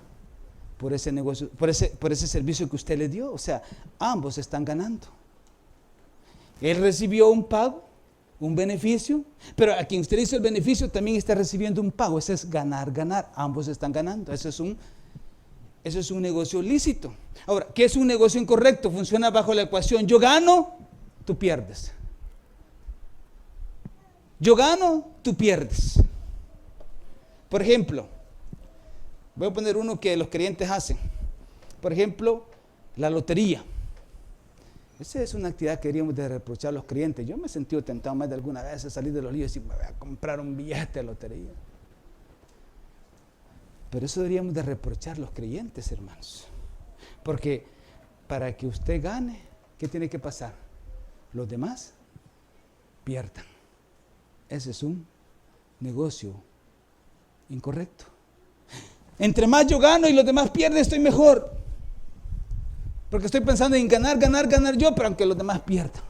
por ese negocio, por ese servicio que usted le dio. O sea, ambos están ganando. Él recibió un pago, un beneficio, pero a quien usted hizo el beneficio también está recibiendo un pago. Ese es ganar, ganar. Ambos están ganando. Eso es un negocio lícito. Ahora, ¿qué es un negocio incorrecto? Funciona bajo la ecuación: yo gano, tú pierdes. Yo gano, tú pierdes. Por ejemplo, voy a poner uno que los creyentes hacen. Por ejemplo, la lotería. Esa es una actividad que deberíamos de reprochar a los creyentes. Yo me he sentido tentado más de alguna vez a salir de los líos y me voy a comprar un billete de lotería. Pero eso deberíamos de reprochar a los creyentes, hermanos. Porque para que usted gane, ¿qué tiene que pasar? Los demás pierdan. Ese es un negocio incorrecto. Entre más yo gano y los demás pierden, estoy mejor. Porque estoy pensando en ganar yo, pero aunque los demás pierdan.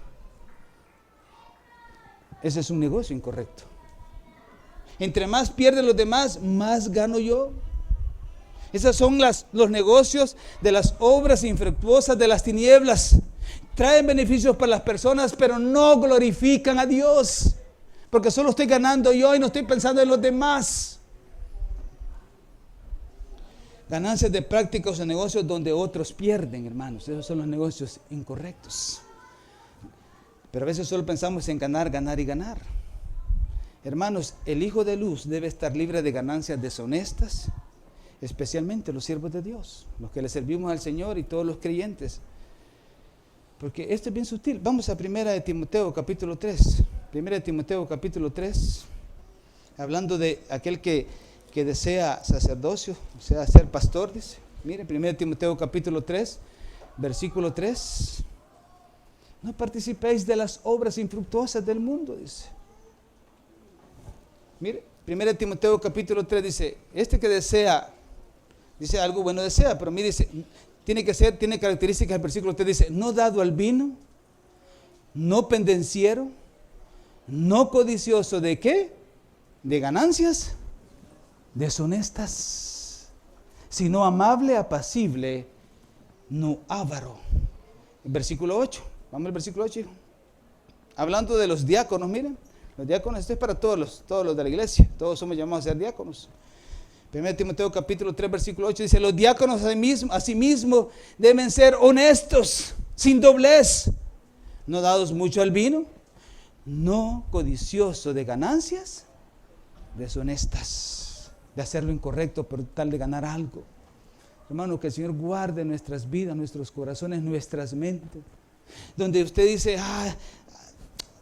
Ese es un negocio incorrecto. Entre más pierden los demás, más gano yo. Esos son los negocios de las obras infructuosas de las tinieblas. Traen beneficios para las personas, pero no glorifican a Dios. Porque solo estoy ganando yo y no estoy pensando en los demás. Ganancias de prácticas o negocios donde otros pierden, hermanos. Esos son los negocios incorrectos. Pero a veces solo pensamos en ganar y ganar. Hermanos, el Hijo de Luz debe estar libre de ganancias deshonestas, especialmente los siervos de Dios, los que le servimos al Señor y todos los creyentes. Porque esto es bien sutil. Vamos a 1 Timoteo capítulo 3. 1 Timoteo capítulo 3, hablando de aquel que desea sacerdocio, o sea, ser pastor, dice. Mire, 1 Timoteo capítulo 3, versículo 3. No participéis de las obras infructuosas del mundo, dice. Mire, 1 Timoteo capítulo 3 dice, este que desea, dice algo bueno desea, pero mire, dice, tiene características, el versículo 3 dice, no dado al vino, no pendenciero, no codicioso de ¿qué? De ganancias deshonestas, sino amable, apacible, no avaro. Versículo 8, vamos al versículo 8, hijo. Hablando de los diáconos, miren, los diáconos, esto es para todos los de la iglesia, todos somos llamados a ser diáconos. 1 Timoteo capítulo 3, versículo 8 dice, los diáconos asimismo deben ser honestos, sin doblez, no dados mucho al vino, no codicioso de ganancias deshonestas, de hacer lo incorrecto por tal de ganar algo. Hermano, que el Señor guarde nuestras vidas, nuestros corazones, nuestras mentes, donde usted dice,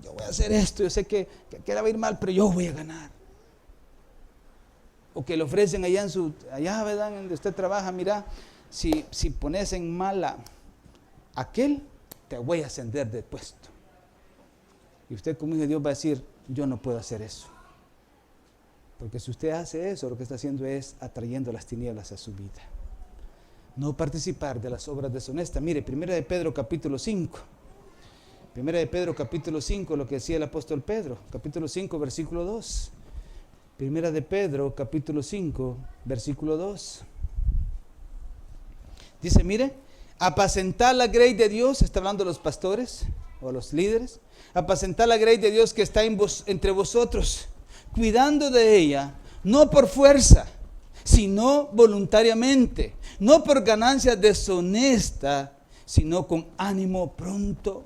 yo voy a hacer esto, yo sé que le va a ir mal, pero yo voy a ganar. O que le ofrecen allá, ¿verdad?, donde usted trabaja, mira, si pones en mala aquel, te voy a ascender de puesto. Y usted como hijo de Dios va a decir, yo no puedo hacer eso. Porque si usted hace eso, lo que está haciendo es atrayendo las tinieblas a su vida. No participar de las obras deshonestas. Mire, 1 de Pedro capítulo 5. 1 de Pedro capítulo 5, lo que decía el apóstol Pedro. Capítulo 5, versículo 2. 1 de Pedro capítulo 5, versículo 2. Dice, mire, apacentar la grey de Dios, está hablando de los pastores o los líderes, apacentar la grey de Dios que está entre vosotros, cuidando de ella, no por fuerza, sino voluntariamente, no por ganancia deshonesta, sino con ánimo pronto.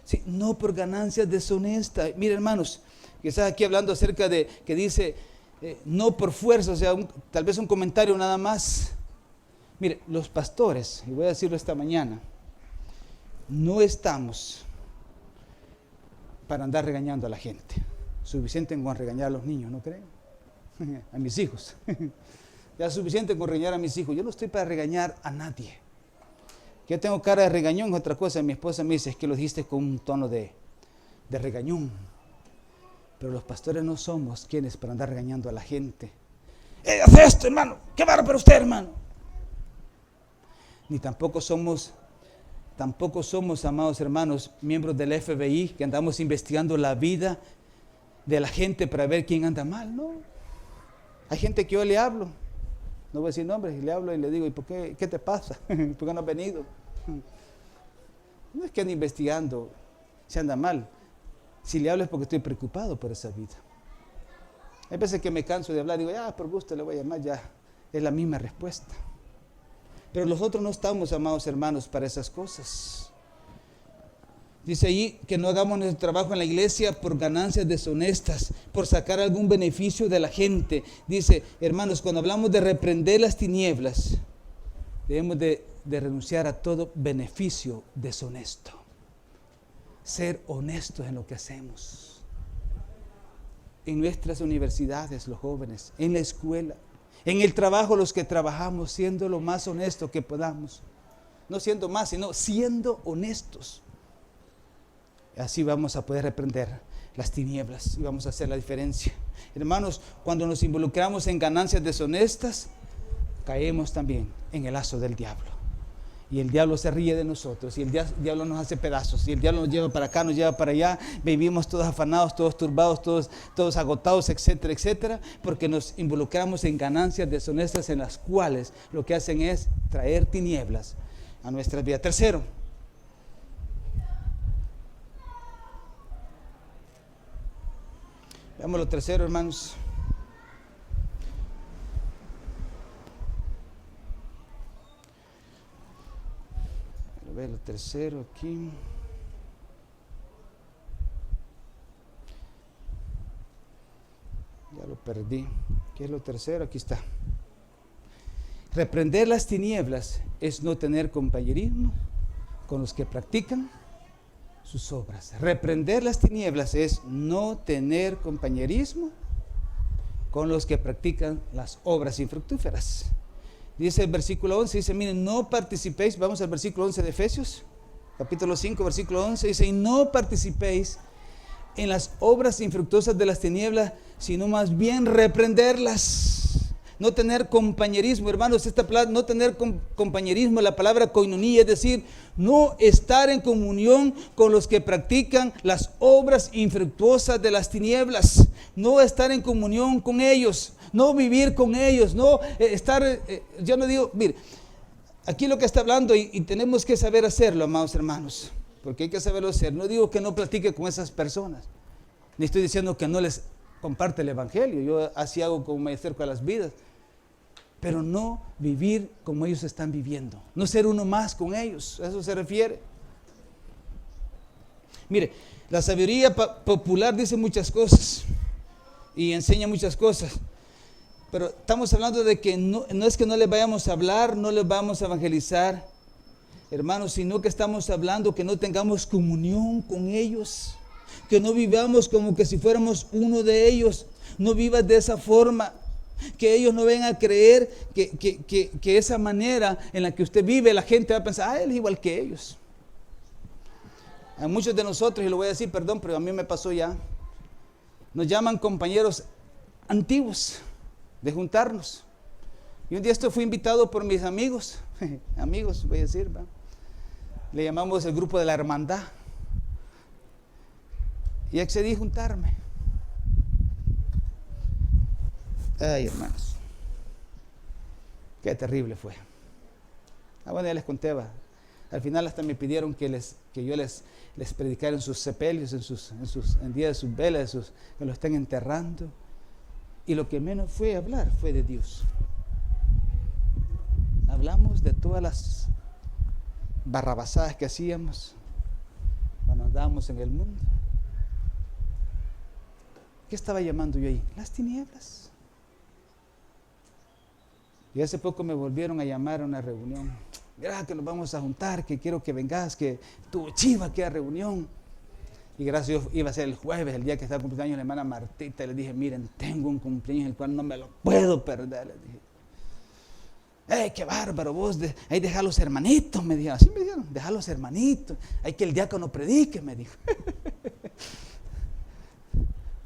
Sí, no por ganancias deshonestas. Mire, hermanos, quizás aquí hablando acerca de que dice no por fuerza, o sea, tal vez un comentario nada más. Mire, los pastores, y voy a decirlo esta mañana, no estamos para andar regañando a la gente. Suficiente con regañar a los niños, ¿no creen? A mis hijos. Ya es suficiente con regañar a mis hijos. Yo no estoy para regañar a nadie. Que yo tengo cara de regañón, otra cosa. Mi esposa me dice, es que lo dijiste con un tono de regañón. Pero los pastores no somos quienes para andar regañando a la gente. Haz esto, hermano. Qué bárbaro para usted, hermano. Ni tampoco somos, amados hermanos, miembros del FBI, que andamos investigando la vida de la gente para ver quién anda mal, ¿no? Hay gente que yo le hablo, no voy a decir nombres, y le hablo y le digo, ¿y por qué te pasa? ¿Por qué no has venido? No es que ande investigando si anda mal. Si le hablo es porque estoy preocupado por esa vida. Hay veces que me canso de hablar, digo, por gusto le voy a llamar, ya es la misma respuesta. Pero nosotros no estamos, amados hermanos, para esas cosas. Dice allí que no hagamos nuestro trabajo en la iglesia por ganancias deshonestas, por sacar algún beneficio de la gente. Dice, hermanos, cuando hablamos de reprender las tinieblas, debemos de renunciar a todo beneficio deshonesto. Ser honestos en lo que hacemos. En nuestras universidades, los jóvenes, en la escuela, en el trabajo, los que trabajamos, siendo lo más honestos que podamos. No siendo más, sino siendo honestos. Así vamos a poder reprender las tinieblas y vamos a hacer la diferencia. Hermanos, cuando nos involucramos en ganancias deshonestas, caemos también en el lazo del diablo. Y el diablo se ríe de nosotros, y el diablo nos hace pedazos, y el diablo nos lleva para acá, nos lleva para allá, vivimos todos afanados, todos turbados, todos agotados, etcétera, etcétera, porque nos involucramos en ganancias deshonestas en las cuales lo que hacen es traer tinieblas a nuestras vidas. Tercero, veamos lo tercero, hermanos. Lo tercero aquí. Ya lo perdí. ¿Qué es lo tercero? Aquí está. Reprender las tinieblas es no tener compañerismo con los que practican sus obras. Reprender las tinieblas es no tener compañerismo con los que practican las obras infructíferas. Dice el versículo 11, dice, miren, no participéis, vamos al versículo 11 de Efesios, capítulo 5, versículo 11, dice, y no participéis en las obras infructuosas de las tinieblas, sino más bien reprenderlas. No tener compañerismo, hermanos, esta palabra, no tener compañerismo, la palabra koinonía, es decir, no estar en comunión con los que practican las obras infructuosas de las tinieblas, no estar en comunión con ellos, no vivir con ellos, no estar, yo no digo, mire, aquí lo que está hablando y tenemos que saber hacerlo, amados hermanos, porque hay que saberlo hacer. No digo que no platique con esas personas, ni estoy diciendo que no les comparte el evangelio, yo así hago como me acerco a las vidas, pero no vivir como ellos están viviendo, no ser uno más con ellos, a eso se refiere. Mire, la sabiduría popular dice muchas cosas y enseña muchas cosas, pero estamos hablando de que no es que no les vayamos a hablar, no les vamos a evangelizar, hermanos, sino que estamos hablando que no tengamos comunión con ellos, que no vivamos como que si fuéramos uno de ellos, no vivas de esa forma, que ellos no vengan a creer que esa manera en la que usted vive, la gente va a pensar, él es igual que ellos. A muchos de nosotros, y lo voy a decir, perdón, pero a mí me pasó ya, nos llaman compañeros antiguos de juntarnos. Y un día fui invitado por mis amigos, amigos voy a decir, ¿va? Le llamamos el grupo de la hermandad. Y accedí a juntarme. Ay, hermanos, qué terrible fue. Bueno, ya les conté, ¿va? Al final hasta me pidieron que yo les predicara en sus sepelios, en día de sus velas, que lo estén enterrando. Y lo que menos fue hablar fue de Dios. Hablamos de todas las barrabasadas que hacíamos cuando andábamos en el mundo. ¿Qué estaba llamando yo ahí? Las tinieblas. Y hace poco me volvieron a llamar a una reunión. Mira que nos vamos a juntar, que quiero que vengas, que tuvo chiva aquella reunión. Y gracias a Dios iba a ser el jueves, el día que estaba cumpleaños la hermana Martita. Y le dije, miren, tengo un cumpleaños el cual no me lo puedo perder. Le dije, qué bárbaro vos, ahí deja a los hermanitos, me dijeron. Así me dijeron, deja a los hermanitos, hay que el diácono predique, me dijo.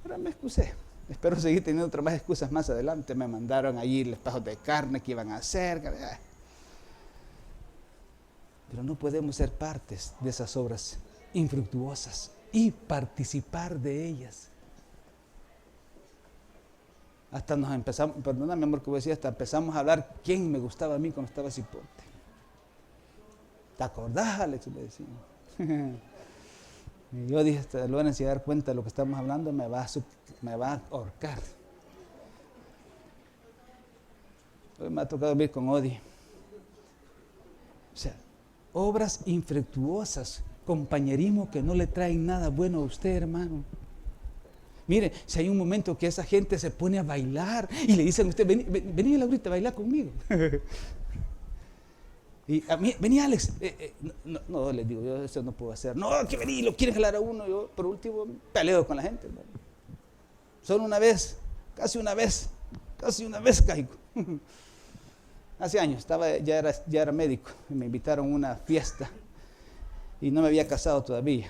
Pero me excusé. Espero seguir teniendo otras más excusas más adelante. Me mandaron allí los espejos de carne que iban a hacer. Pero no podemos ser partes de esas obras infructuosas y participar de ellas. Hasta nos empezamos, perdona mi amor que voy a decir, hasta empezamos a hablar quién me gustaba a mí cuando estaba cipote. ¿Te acordás, Alex? Le decía. Y yo dije, Loren, si dar cuenta de lo que estamos hablando, me va a ahorcar. Hoy me ha tocado vivir con Odi. O sea, obras infructuosas, compañerismo que no le traen nada bueno a usted, hermano. Mire, si hay un momento que esa gente se pone a bailar y le dicen a usted, vení Laurita a bailar conmigo. Y a mí, vení Alex, no, les digo, yo eso no puedo hacer. No, que vení, lo quieren jalar a uno. Yo, por último, peleo con la gente, hermano. Solo una vez, casi una vez caigo. Hace años, ya era médico, y me invitaron a una fiesta y no me había casado todavía.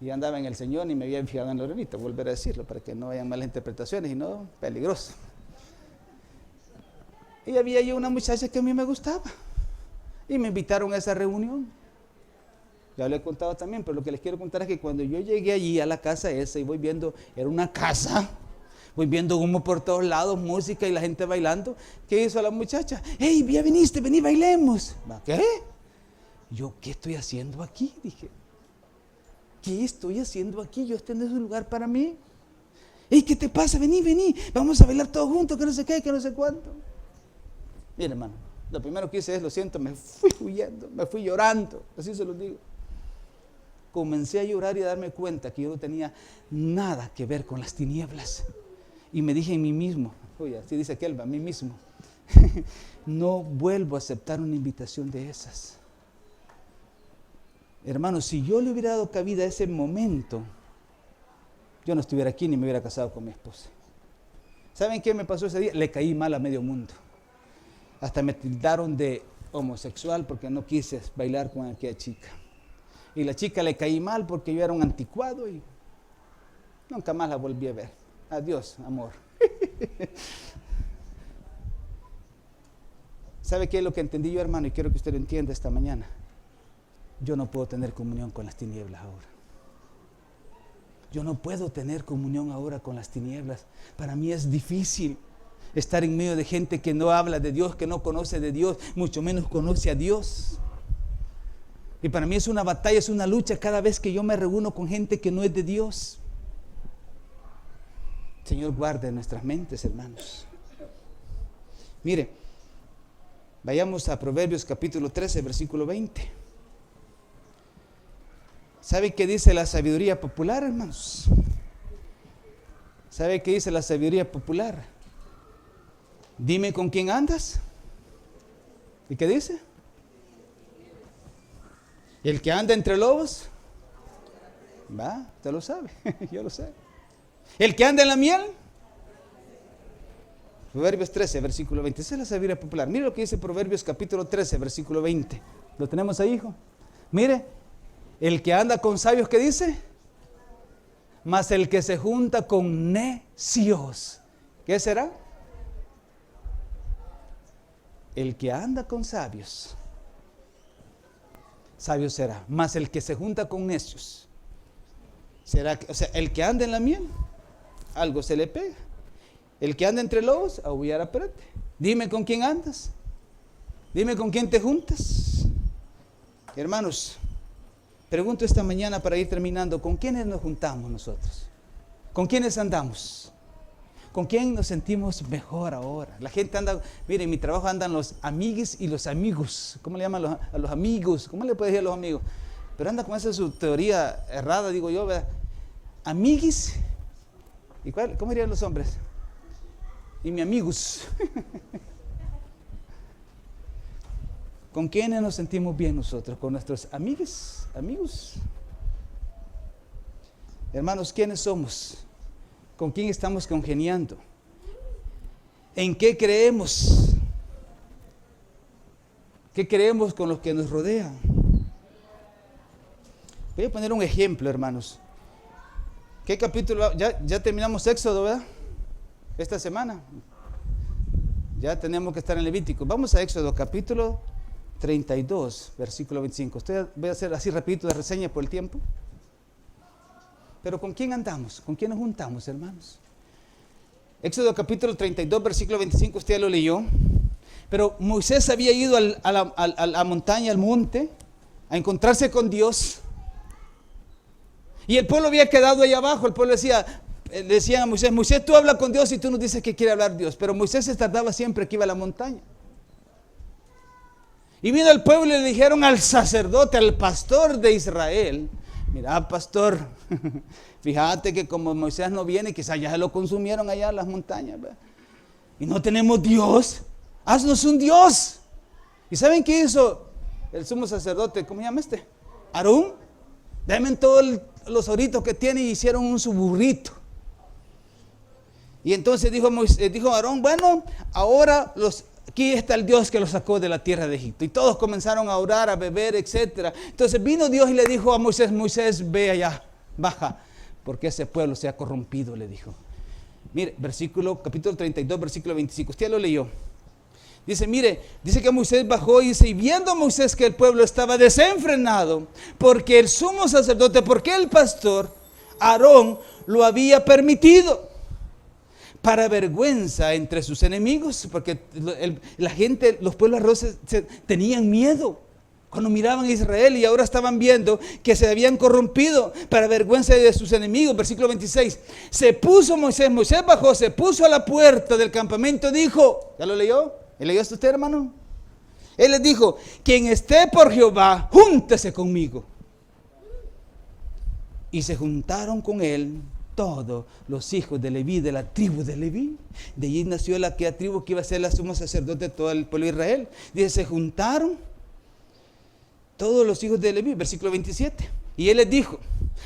Y andaba en el Señor y me había fijado en Lorenita, volver a decirlo para que no hayan malas interpretaciones y no, peligroso. Y había yo una muchacha que a mí me gustaba. Y me invitaron a esa reunión. Ya lo he contado también, pero lo que les quiero contar es que cuando yo llegué allí a la casa esa y voy viendo, era una casa, voy viendo humo por todos lados, música y la gente bailando. ¿Qué hizo la muchacha? ¡Hey, ya viniste, vení, bailemos! ¿Qué? Yo, ¿qué estoy haciendo aquí? Dije, ¿qué estoy haciendo aquí? Yo, este no es un lugar para mí. ¡Hey, qué te pasa! Vení, vamos a bailar todos juntos, que no sé qué, que no sé cuánto. Mire, hermano, lo primero que hice es, lo siento, me fui huyendo, me fui llorando, así se los digo. Comencé a llorar y a darme cuenta que yo no tenía nada que ver con las tinieblas. Y me dije en mí mismo, oye, así dice aquel, a mí mismo, no vuelvo a aceptar una invitación de esas. Hermano, si yo le hubiera dado cabida a ese momento, yo no estuviera aquí ni me hubiera casado con mi esposa. ¿Saben qué me pasó ese día? Le caí mal a medio mundo. Hasta me tildaron de homosexual porque no quise bailar con aquella chica. Y la chica le caí mal porque yo era un anticuado y nunca más la volví a ver. Adiós, amor. ¿Sabe qué es lo que entendí yo, hermano? Y quiero que usted lo entienda esta mañana. Yo no puedo tener comunión con las tinieblas ahora. Yo no puedo tener comunión ahora con las tinieblas. Para mí es difícil estar en medio de gente que no habla de Dios, que no conoce de Dios, mucho menos conoce a Dios. Y para mí es una batalla, es una lucha cada vez que yo me reúno con gente que no es de Dios. Señor, guarde nuestras mentes, hermanos. Mire, vayamos a Proverbios capítulo 13, versículo 20. ¿Sabe qué dice la sabiduría popular, hermanos? ¿Sabe qué dice la sabiduría popular? Dime con quién andas. ¿Y qué dice? El que anda entre lobos, va, usted lo sabe, yo lo sé. El que anda en la miel, Proverbios 13, versículo 20. Esa es la sabiduría popular. Mire lo que dice Proverbios capítulo 13, versículo 20. ¿Lo tenemos ahí, hijo? Mire, el que anda con sabios, ¿qué dice? Mas el que se junta con necios, ¿qué será? El que anda con sabios, sabio será. Mas el que se junta con necios, será, o sea, el que anda en la miel, algo se le pega. El que anda entre lobos, aullar aprende. Dime con quién andas. Dime con quién te juntas. Hermanos, pregunto esta mañana para ir terminando, ¿con quiénes nos juntamos nosotros? ¿Con quiénes andamos? ¿Con quién nos sentimos mejor ahora? La gente anda, miren, en mi trabajo andan los amiguis y los amigos. ¿Cómo le llaman a los amigos? ¿Cómo le puede decir a los amigos? Pero anda con esa su teoría errada, digo yo, ¿verdad? Amiguis, ¿y cuál? ¿Cómo dirían los hombres? Y mi amigos. ¿Con quiénes nos sentimos bien nosotros? ¿Con nuestros amigos? Hermanos, ¿quiénes somos? ¿Con quién estamos congeniando? ¿En qué creemos? ¿Qué creemos con los que nos rodean? Voy a poner un ejemplo, hermanos. ¿Qué capítulo? Ya terminamos Éxodo, ¿verdad? Esta semana. Ya tenemos que estar en Levítico. Vamos a Éxodo capítulo 32, versículo 25. Voy a hacer así rapidito de reseña por el tiempo. Pero ¿con quién andamos? ¿Con quién nos juntamos, hermanos? Éxodo capítulo 32, versículo 25, usted ya lo leyó. Pero Moisés había ido a la montaña, al monte, a encontrarse con Dios. Y el pueblo había quedado ahí abajo. El pueblo decían a Moisés, Moisés, tú hablas con Dios y tú nos dices que quiere hablar Dios. Pero Moisés se tardaba siempre que iba a la montaña. Y vino el pueblo y le dijeron al sacerdote, al pastor de Israel, mira, pastor, fíjate que como Moisés no viene, quizás ya se lo consumieron allá en las montañas, ¿verdad? Y no tenemos Dios, haznos un Dios. ¿Y saben qué hizo el sumo sacerdote? ¿Cómo se llama este? Aarón. Denme todos los oritos que tiene y hicieron un su burrito. Y entonces dijo Aarón, bueno, ahora aquí está el Dios que los sacó de la tierra de Egipto. Y todos comenzaron a orar, a beber, etc. Entonces vino Dios y le dijo a Moisés, Moisés, ve allá, baja, porque ese pueblo se ha corrompido, le dijo. Mire, capítulo 32, versículo 25, usted ya lo leyó. Dice, mire, dice que Moisés bajó y dice, y viendo Moisés que el pueblo estaba desenfrenado, porque el sumo sacerdote, porque el pastor, Aarón, lo había permitido, para vergüenza entre sus enemigos, porque la gente, los pueblos alrededor tenían miedo cuando miraban a Israel y ahora estaban viendo que se habían corrompido, para vergüenza de sus enemigos. Versículo 26, se puso Moisés bajó, se puso a la puerta del campamento, dijo, ¿ya lo leyó? ¿Y leyó esto usted, hermano? Él les dijo, quien esté por Jehová, júntese conmigo. Y se juntaron con él todos los hijos de Leví, de la tribu de Leví. De allí nació aquella tribu que iba a ser la sumo sacerdote de todo el pueblo de Israel. Dice, se juntaron todos los hijos de Leví, versículo 27. Y él les dijo,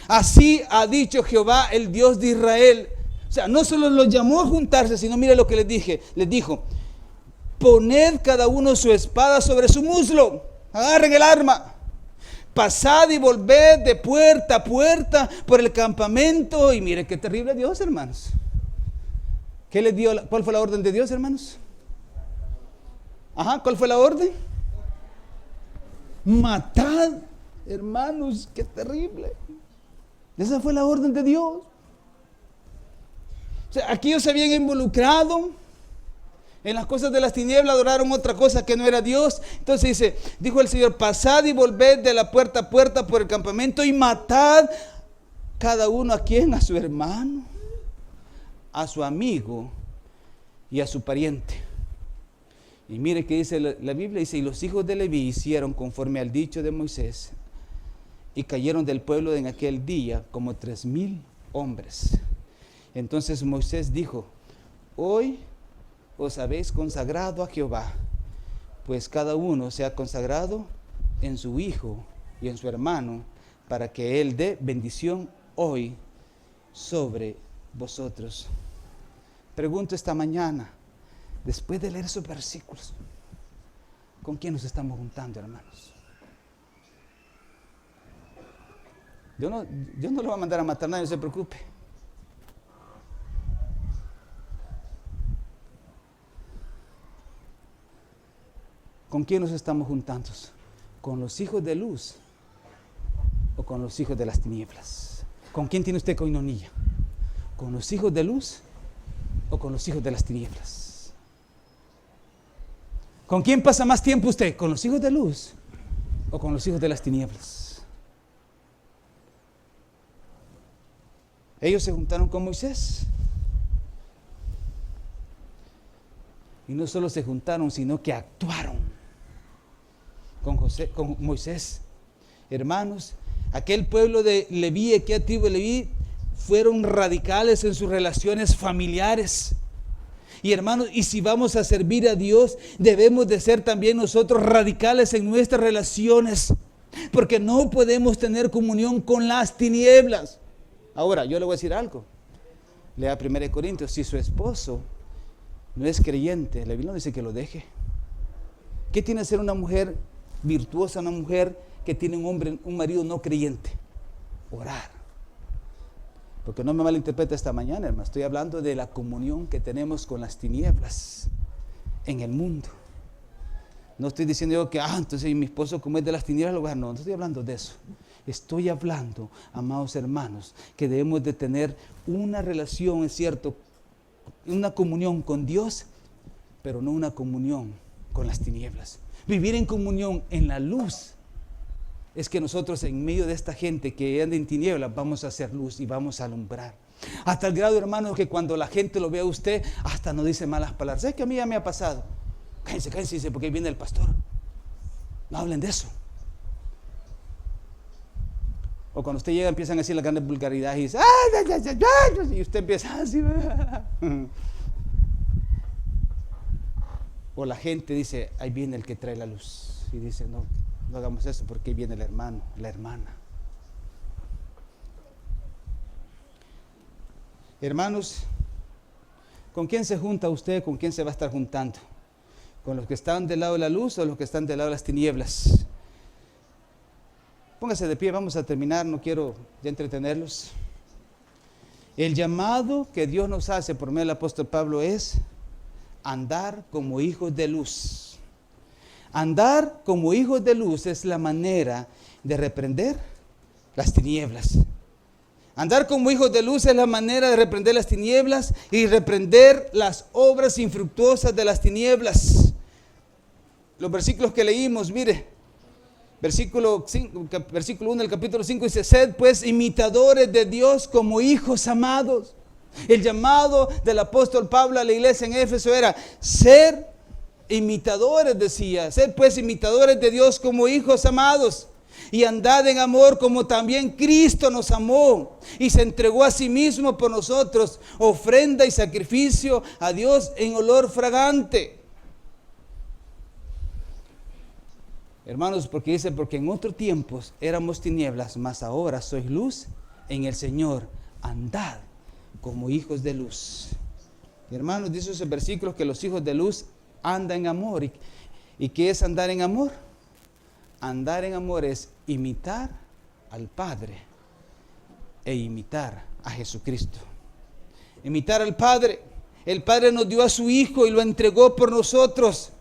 así ha dicho Jehová, el Dios de Israel. O sea, no solo los llamó a juntarse, sino mire lo que les dijo, poned cada uno su espada sobre su muslo, agarren el arma, pasad y volved de puerta a puerta por el campamento. Y mire qué terrible Dios, hermanos. ¿Qué les dio? ¿Cuál fue la orden de Dios, hermanos? ¿Cuál fue la orden? Matad, hermanos, qué terrible. Esa fue la orden de Dios. O sea, aquí ellos se habían involucrado en las cosas de las tinieblas, adoraron otra cosa que no era Dios. Entonces dijo el Señor, pasad y volved de la puerta a puerta por el campamento y matad cada uno a quien, a su hermano, a su amigo y a su pariente. Y mire que dice la Biblia, dice, y los hijos de Leví hicieron conforme al dicho de Moisés, y cayeron del pueblo en aquel día como 3,000 hombres. Entonces Moisés dijo, hoy os habéis consagrado a Jehová, pues cada uno se ha consagrado en su hijo y en su hermano, para que él dé bendición hoy sobre vosotros. Pregunto esta mañana, después de leer esos versículos, ¿con quién nos estamos juntando, hermanos? Yo no lo voy a mandar a matar a nadie, no se preocupe. ¿Con quién nos estamos juntando? ¿Con los hijos de luz o con los hijos de las tinieblas? ¿Con quién tiene usted coinonía? ¿Con los hijos de luz o con los hijos de las tinieblas? ¿Con quién pasa más tiempo usted? ¿Con los hijos de luz o con los hijos de las tinieblas? Ellos se juntaron con Moisés. Y no solo se juntaron, sino que actuaron con Moisés. Hermanos, aquel pueblo de Leví, aquella tribu de Leví, fueron radicales en sus relaciones familiares. Y hermanos, y si vamos a servir a Dios, debemos de ser también nosotros radicales en nuestras relaciones, porque no podemos tener comunión con las tinieblas. Ahora, yo le voy a decir algo. Lea 1 Corintios, si su esposo no es creyente, la Biblia dice que lo deje. ¿Qué tiene que ser una mujer virtuosa, una mujer que tiene un marido no creyente? Orar. Porque no me malinterprete esta mañana, hermano. Estoy hablando de la comunión que tenemos con las tinieblas en el mundo. No estoy diciendo yo que, entonces mi esposo como es de las tinieblas, no estoy hablando de eso. Estoy hablando, amados hermanos, que debemos de tener una relación, es cierto, una comunión con Dios, pero no una comunión con las tinieblas. Vivir en comunión en la luz es que nosotros en medio de esta gente que anda en tinieblas vamos a hacer luz y vamos a alumbrar. Hasta el grado, hermanos, que cuando la gente lo ve a usted, hasta no dice malas palabras. ¿Sabes que a mí ya me ha pasado? Cállense, dice, porque ahí viene el pastor. No hablen de eso. O cuando usted llega empiezan a decir la gran vulgaridad y dice, y usted empieza así. O la gente dice, ahí viene el que trae la luz. Y dice, no hagamos eso porque ahí viene el hermano, la hermana. Hermanos, ¿con quién se junta usted? ¿Con quién se va a estar juntando? ¿Con los que están del lado de la luz o los que están del lado de las tinieblas? Póngase de pie, vamos a terminar, no quiero ya entretenerlos. El llamado que Dios nos hace por medio del apóstol Pablo es andar como hijos de luz. Andar como hijos de luz es la manera de reprender las tinieblas. Andar como hijos de luz es la manera de reprender las tinieblas y reprender las obras infructuosas de las tinieblas. Los versículos que leímos, mire, versículo 1 del capítulo 5 dice: sed pues imitadores de Dios como hijos amados. El llamado del apóstol Pablo a la iglesia en Éfeso era ser imitadores, decía. Sed pues imitadores de Dios como hijos amados. Y andad en amor como también Cristo nos amó y se entregó a sí mismo por nosotros, ofrenda y sacrificio a Dios en olor fragante. Hermanos, porque dice, porque en otros tiempos éramos tinieblas, mas ahora sois luz en el Señor. Andad como hijos de luz. Y hermanos, dice esos versículos que los hijos de luz andan en amor. ¿Y qué es andar en amor? Andar en amor es imitar al Padre e imitar a Jesucristo. Imitar al Padre. El Padre nos dio a su Hijo y lo entregó por nosotros.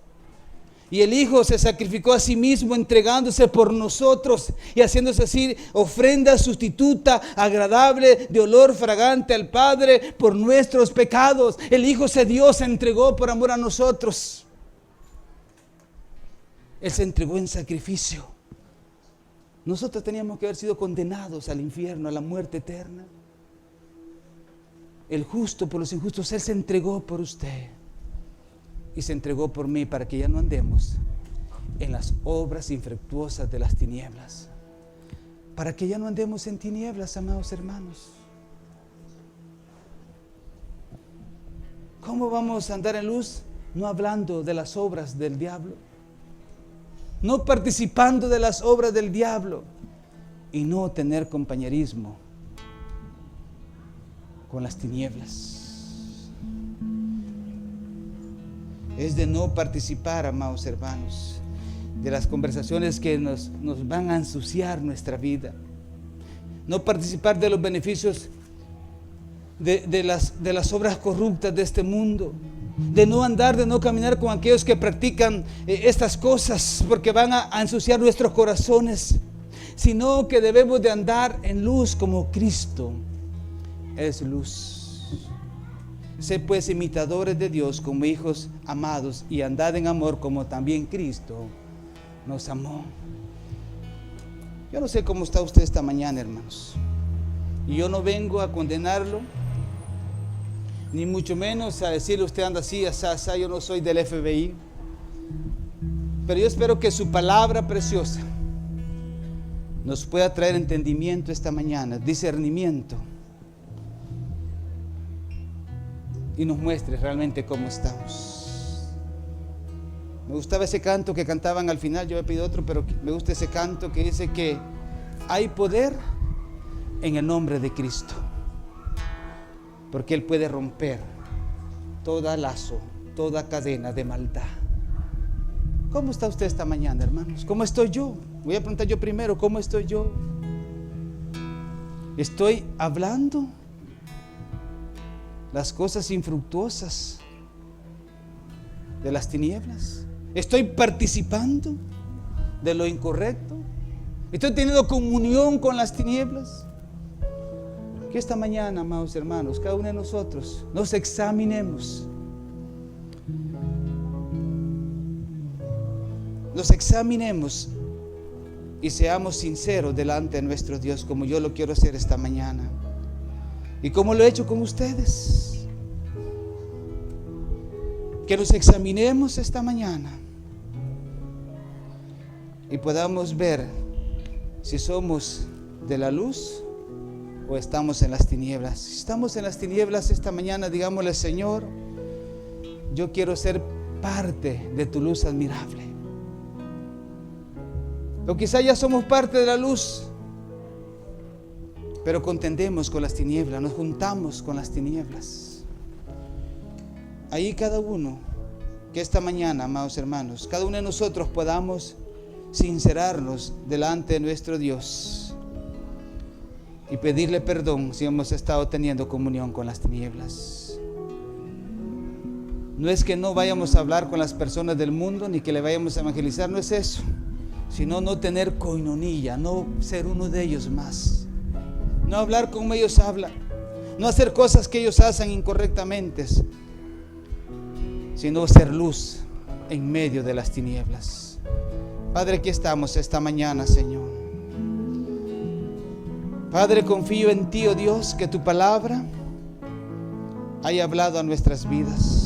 Y el Hijo se sacrificó a sí mismo entregándose por nosotros y haciéndose así ofrenda sustituta, agradable, de olor fragante al Padre por nuestros pecados. El Hijo se dio, se entregó por amor a nosotros. Él se entregó en sacrificio. Nosotros teníamos que haber sido condenados al infierno, a la muerte eterna. El justo por los injustos, Él se entregó por usted. Y se entregó por mí para que ya no andemos en las obras infructuosas de las tinieblas. Para que ya no andemos en tinieblas, amados hermanos. ¿Cómo vamos a andar en luz? No hablando de las obras del diablo. No participando de las obras del diablo. Y no tener compañerismo con las tinieblas. Es de no participar, amados hermanos, de las conversaciones que nos van a ensuciar nuestra vida. No participar de los beneficios de las obras corruptas de este mundo. De no andar, de no caminar con aquellos que practican estas cosas, porque van a ensuciar nuestros corazones. Sino que debemos de andar en luz como Cristo es luz. Sé pues imitadores de Dios como hijos amados y andad en amor como también Cristo nos amó. Yo no sé cómo está usted esta mañana, hermanos. Y yo no vengo a condenarlo, ni mucho menos a decirle usted anda así, asá. Yo no soy del FBI. Pero yo espero que su palabra preciosa nos pueda traer entendimiento esta mañana, discernimiento. Y nos muestre realmente cómo estamos. Me gustaba ese canto que cantaban al final. Yo he pedido otro, pero me gusta ese canto que dice que hay poder en el nombre de Cristo, porque Él puede romper toda lazo, toda cadena de maldad. ¿Cómo está usted esta mañana, hermanos? ¿Cómo estoy yo? Voy a preguntar yo primero, ¿cómo estoy yo? ¿Estoy hablando las cosas infructuosas de las tinieblas? ¿Estoy participando de lo incorrecto? ¿Estoy teniendo comunión con las tinieblas? Que esta mañana, amados hermanos, cada uno de nosotros nos examinemos. Nos examinemos y seamos sinceros delante de nuestro Dios, como yo lo quiero hacer esta mañana. Y como lo he hecho con ustedes, que nos examinemos esta mañana y podamos ver si somos de la luz o estamos en las tinieblas. Si estamos en las tinieblas esta mañana, digámosle: Señor, yo quiero ser parte de tu luz admirable. O quizá ya somos parte de la luz, pero contendemos con las tinieblas, nos juntamos con las tinieblas. Ahí cada uno, que esta mañana, amados hermanos, cada uno de nosotros podamos sincerarnos delante de nuestro Dios y pedirle perdón si hemos estado teniendo comunión con las tinieblas. No es que no vayamos a hablar con las personas del mundo, ni que le vayamos a evangelizar, no es eso, sino no tener coinonía, no ser uno de ellos más, no hablar como ellos hablan, no hacer cosas que ellos hacen incorrectamente, sino ser luz en medio de las tinieblas. Padre, aquí estamos esta mañana, Señor. Padre, confío en ti, oh Dios, que tu palabra haya hablado a nuestras vidas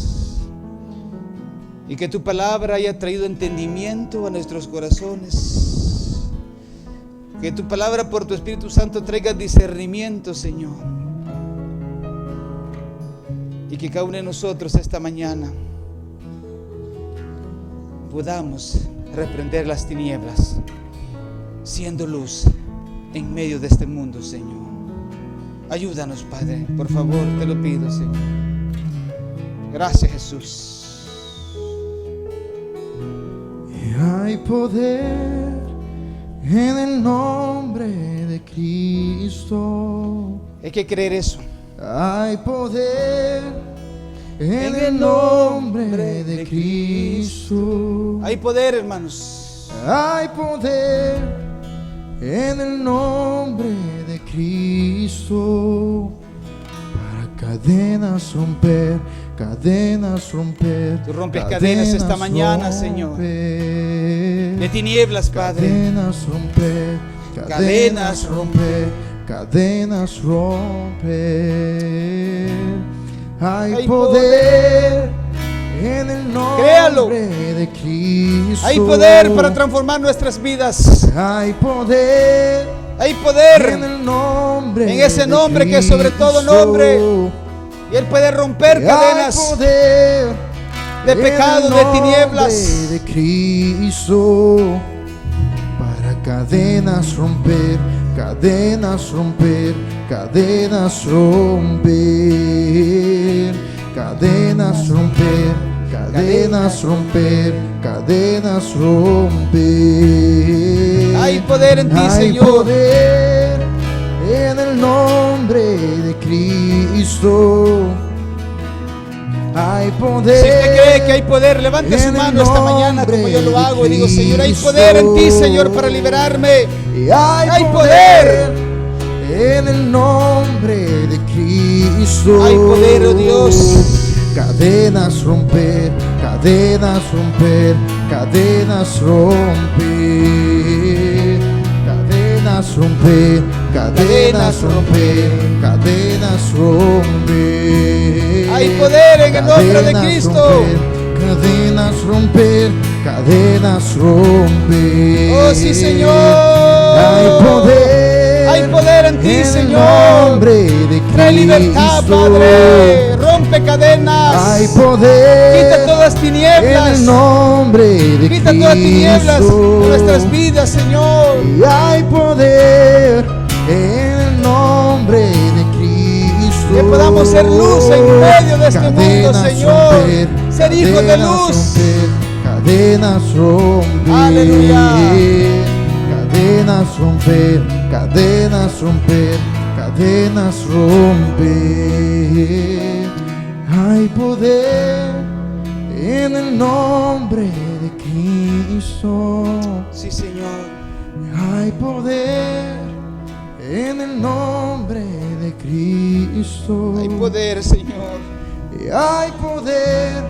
y que tu palabra haya traído entendimiento a nuestros corazones. Que tu palabra por tu Espíritu Santo traiga discernimiento, Señor. Y que cada uno de nosotros esta mañana podamos reprender las tinieblas, siendo luz en medio de este mundo, Señor. Ayúdanos, Padre, por favor, te lo pido, Señor. Gracias, Jesús. Hay poder en el nombre de Cristo. Hay que creer eso. Hay poder en el nombre de Cristo. Hay poder, hermanos. Hay poder en el nombre de Cristo. Para cadenas romper, cadenas romper. Tú rompes cadenas esta mañana, Señor. De tinieblas, Padre. Cadenas romper, cadenas romper, cadenas romper. Hay poder en el nombre Créalo. de Cristo. Hay poder para transformar nuestras vidas. Hay poder Hay poder en el nombre, en ese nombre de que es sobre todo Cristo. nombre. Y Él puede romper cadenas Hay poder de pecado, en el de nombre tinieblas. de Cristo. Para cadenas romper, cadenas romper, cadenas romper, cadenas romper, cadenas romper, cadenas romper. Hay poder en ti, Hay Señor. poder en el nombre de Cristo. Hay poder. Si usted cree que hay poder, levante su en el mano esta mañana como yo lo nombre hago de y digo: Señor, hay Cristo. poder en ti, Señor, para liberarme. Y Hay poder en el nombre de Cristo. Hay poder, oh Dios. Cadenas romper, cadenas romper, cadenas romper, cadenas romper, cadenas romper, cadenas romper. Hay poder en el nombre de Cadenas Cristo. romper, cadenas romper, cadenas romper. Oh, sí, Señor. Hay poder en ti, en Señor. el nombre de Trae libertad, Cristo. Padre. Rompe cadenas. Hay poder Quita todas en tinieblas. el nombre de Quita Cristo. todas tinieblas de nuestras vidas, Señor. Y hay poder en el nombre de Cristo. Que podamos ser luz en medio de este mundo, Cadenas Señor. romper, Ser hijos de cadenas luz. romper, cadenas romper. Aleluya. Cadenas romper, cadenas romper, cadenas romper. Hay poder en el nombre de Cristo. Sí, Señor. Hay poder en el nombre de Cristo. Hay poder, Señor. Hay poder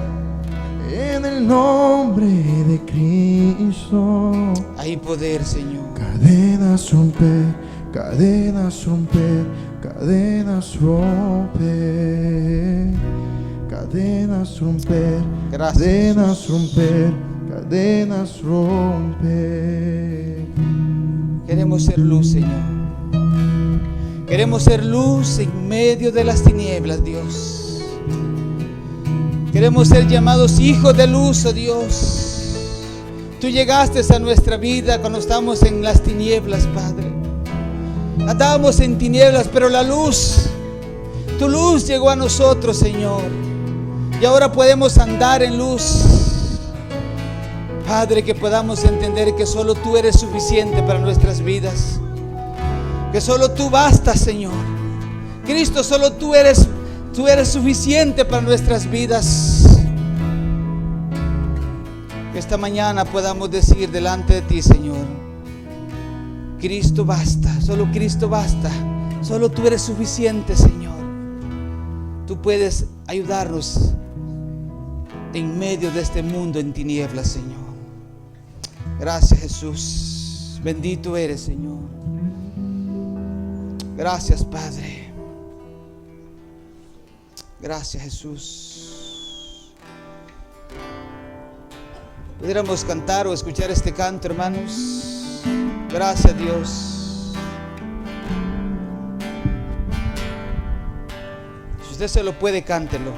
en el nombre de Cristo. Hay poder, Señor. Cadenas romper, cadenas romper, cadenas romper, cadenas romper, Gracias, cadenas Jesús. romper, cadenas romper. Queremos ser luz, Señor. Queremos ser luz en medio de las tinieblas, Dios. Queremos ser llamados hijos de luz, oh Dios. Tú llegaste a nuestra vida cuando estábamos en las tinieblas, Padre. Andábamos en tinieblas, pero la luz, tu luz llegó a nosotros, Señor. Y ahora podemos andar en luz. Padre, que podamos entender que solo tú eres suficiente para nuestras vidas. Que solo tú bastas, Señor. Cristo, solo tú eres suficiente para nuestras vidas. esta mañana podamos decir delante de ti, Señor: Cristo basta, solo Cristo basta. Solo tú eres suficiente, Señor. Tú puedes ayudarnos en medio de este mundo en tinieblas, Señor. Gracias, Jesús. Bendito eres, Señor. Gracias, Padre. Gracias, Jesús. Pudiéramos cantar o escuchar este canto, hermanos. Gracias, Dios. Si usted se lo puede, cántelo.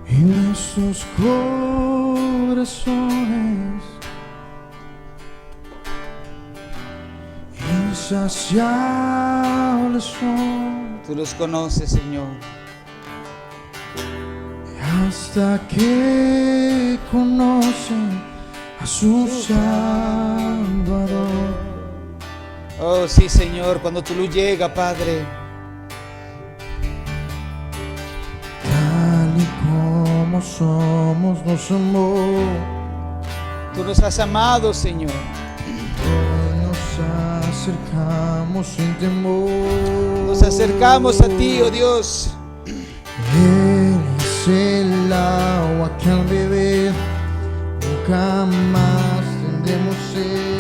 En nuestros corazones insaciables son, Tú los conoces, Señor. hasta que conocen a su Salvador. Oh, sí, Señor, cuando tu luz llega, Padre, Tal y como somos, nos amó. tú nos has amado, Señor. Hoy nos acercamos sin temor. Nos acercamos a ti, oh Dios. Eres el agua que al beber nunca más tendremos sed.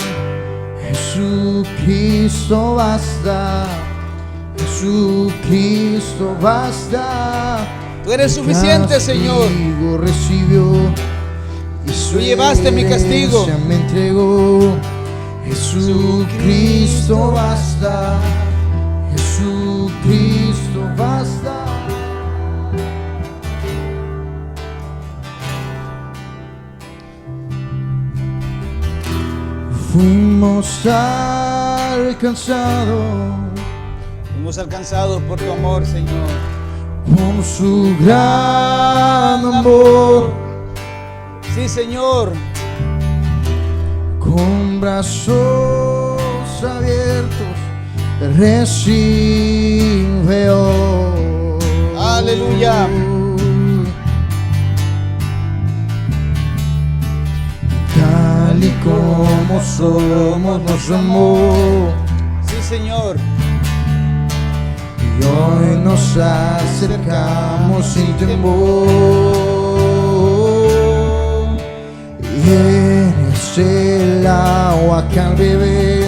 Jesucristo basta, Jesucristo basta. Tú eres suficiente, Señor. Castigo recibió y Tú llevaste mi castigo. herencia me entregó. Jesucristo basta, Jesucristo basta. Fuimos alcanzados Fuimos alcanzados por tu amor, Señor. con su gran amor, Sí, Señor. con brazos abiertos recibe hoy. Aleluya. Tal y como somos, nos amó. Sí, Señor. Y hoy nos acercamos sin temor. Y eres el agua que al beber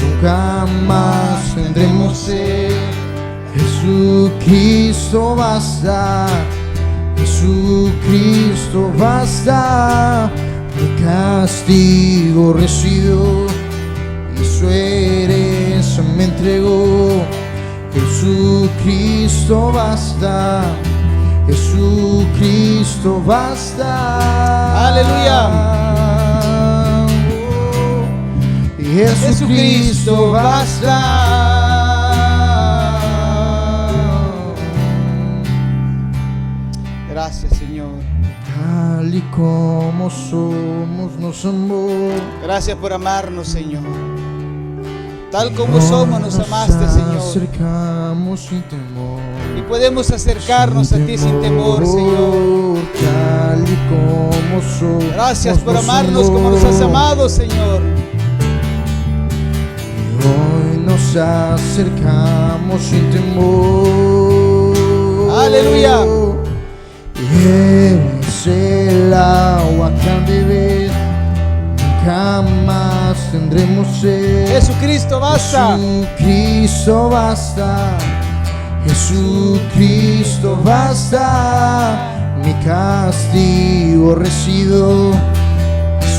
nunca más tendremos sed. Jesucristo basta, Jesucristo basta. Mi castigo recibió y su herencia me entregó. Jesucristo basta, Jesucristo basta. Aleluya. Jesucristo basta. Gracias, Señor. Tal y como somos, nos amó. Gracias por amarnos, Señor. Tal como somos, nos amaste, Señor. Acercamos sin temor. Y podemos acercarnos a ti sin temor, Señor. Tal y como somos. Gracias por nos amarnos como nos has amado, Señor. Hoy nos acercamos sin temor. Aleluya. Eres el agua que al beber nunca más tendremos sed. Jesucristo basta. Jesucristo basta, Jesucristo basta. Mi castigo recibió,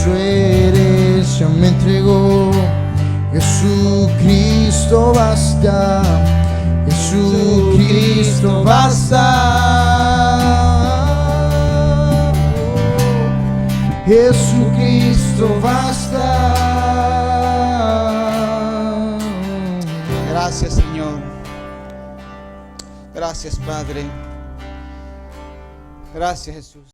su herencia me entregó. Jesucristo basta, Jesucristo basta. Jesucristo basta. Gracias, Señor. Gracias, Padre. Gracias, Jesús.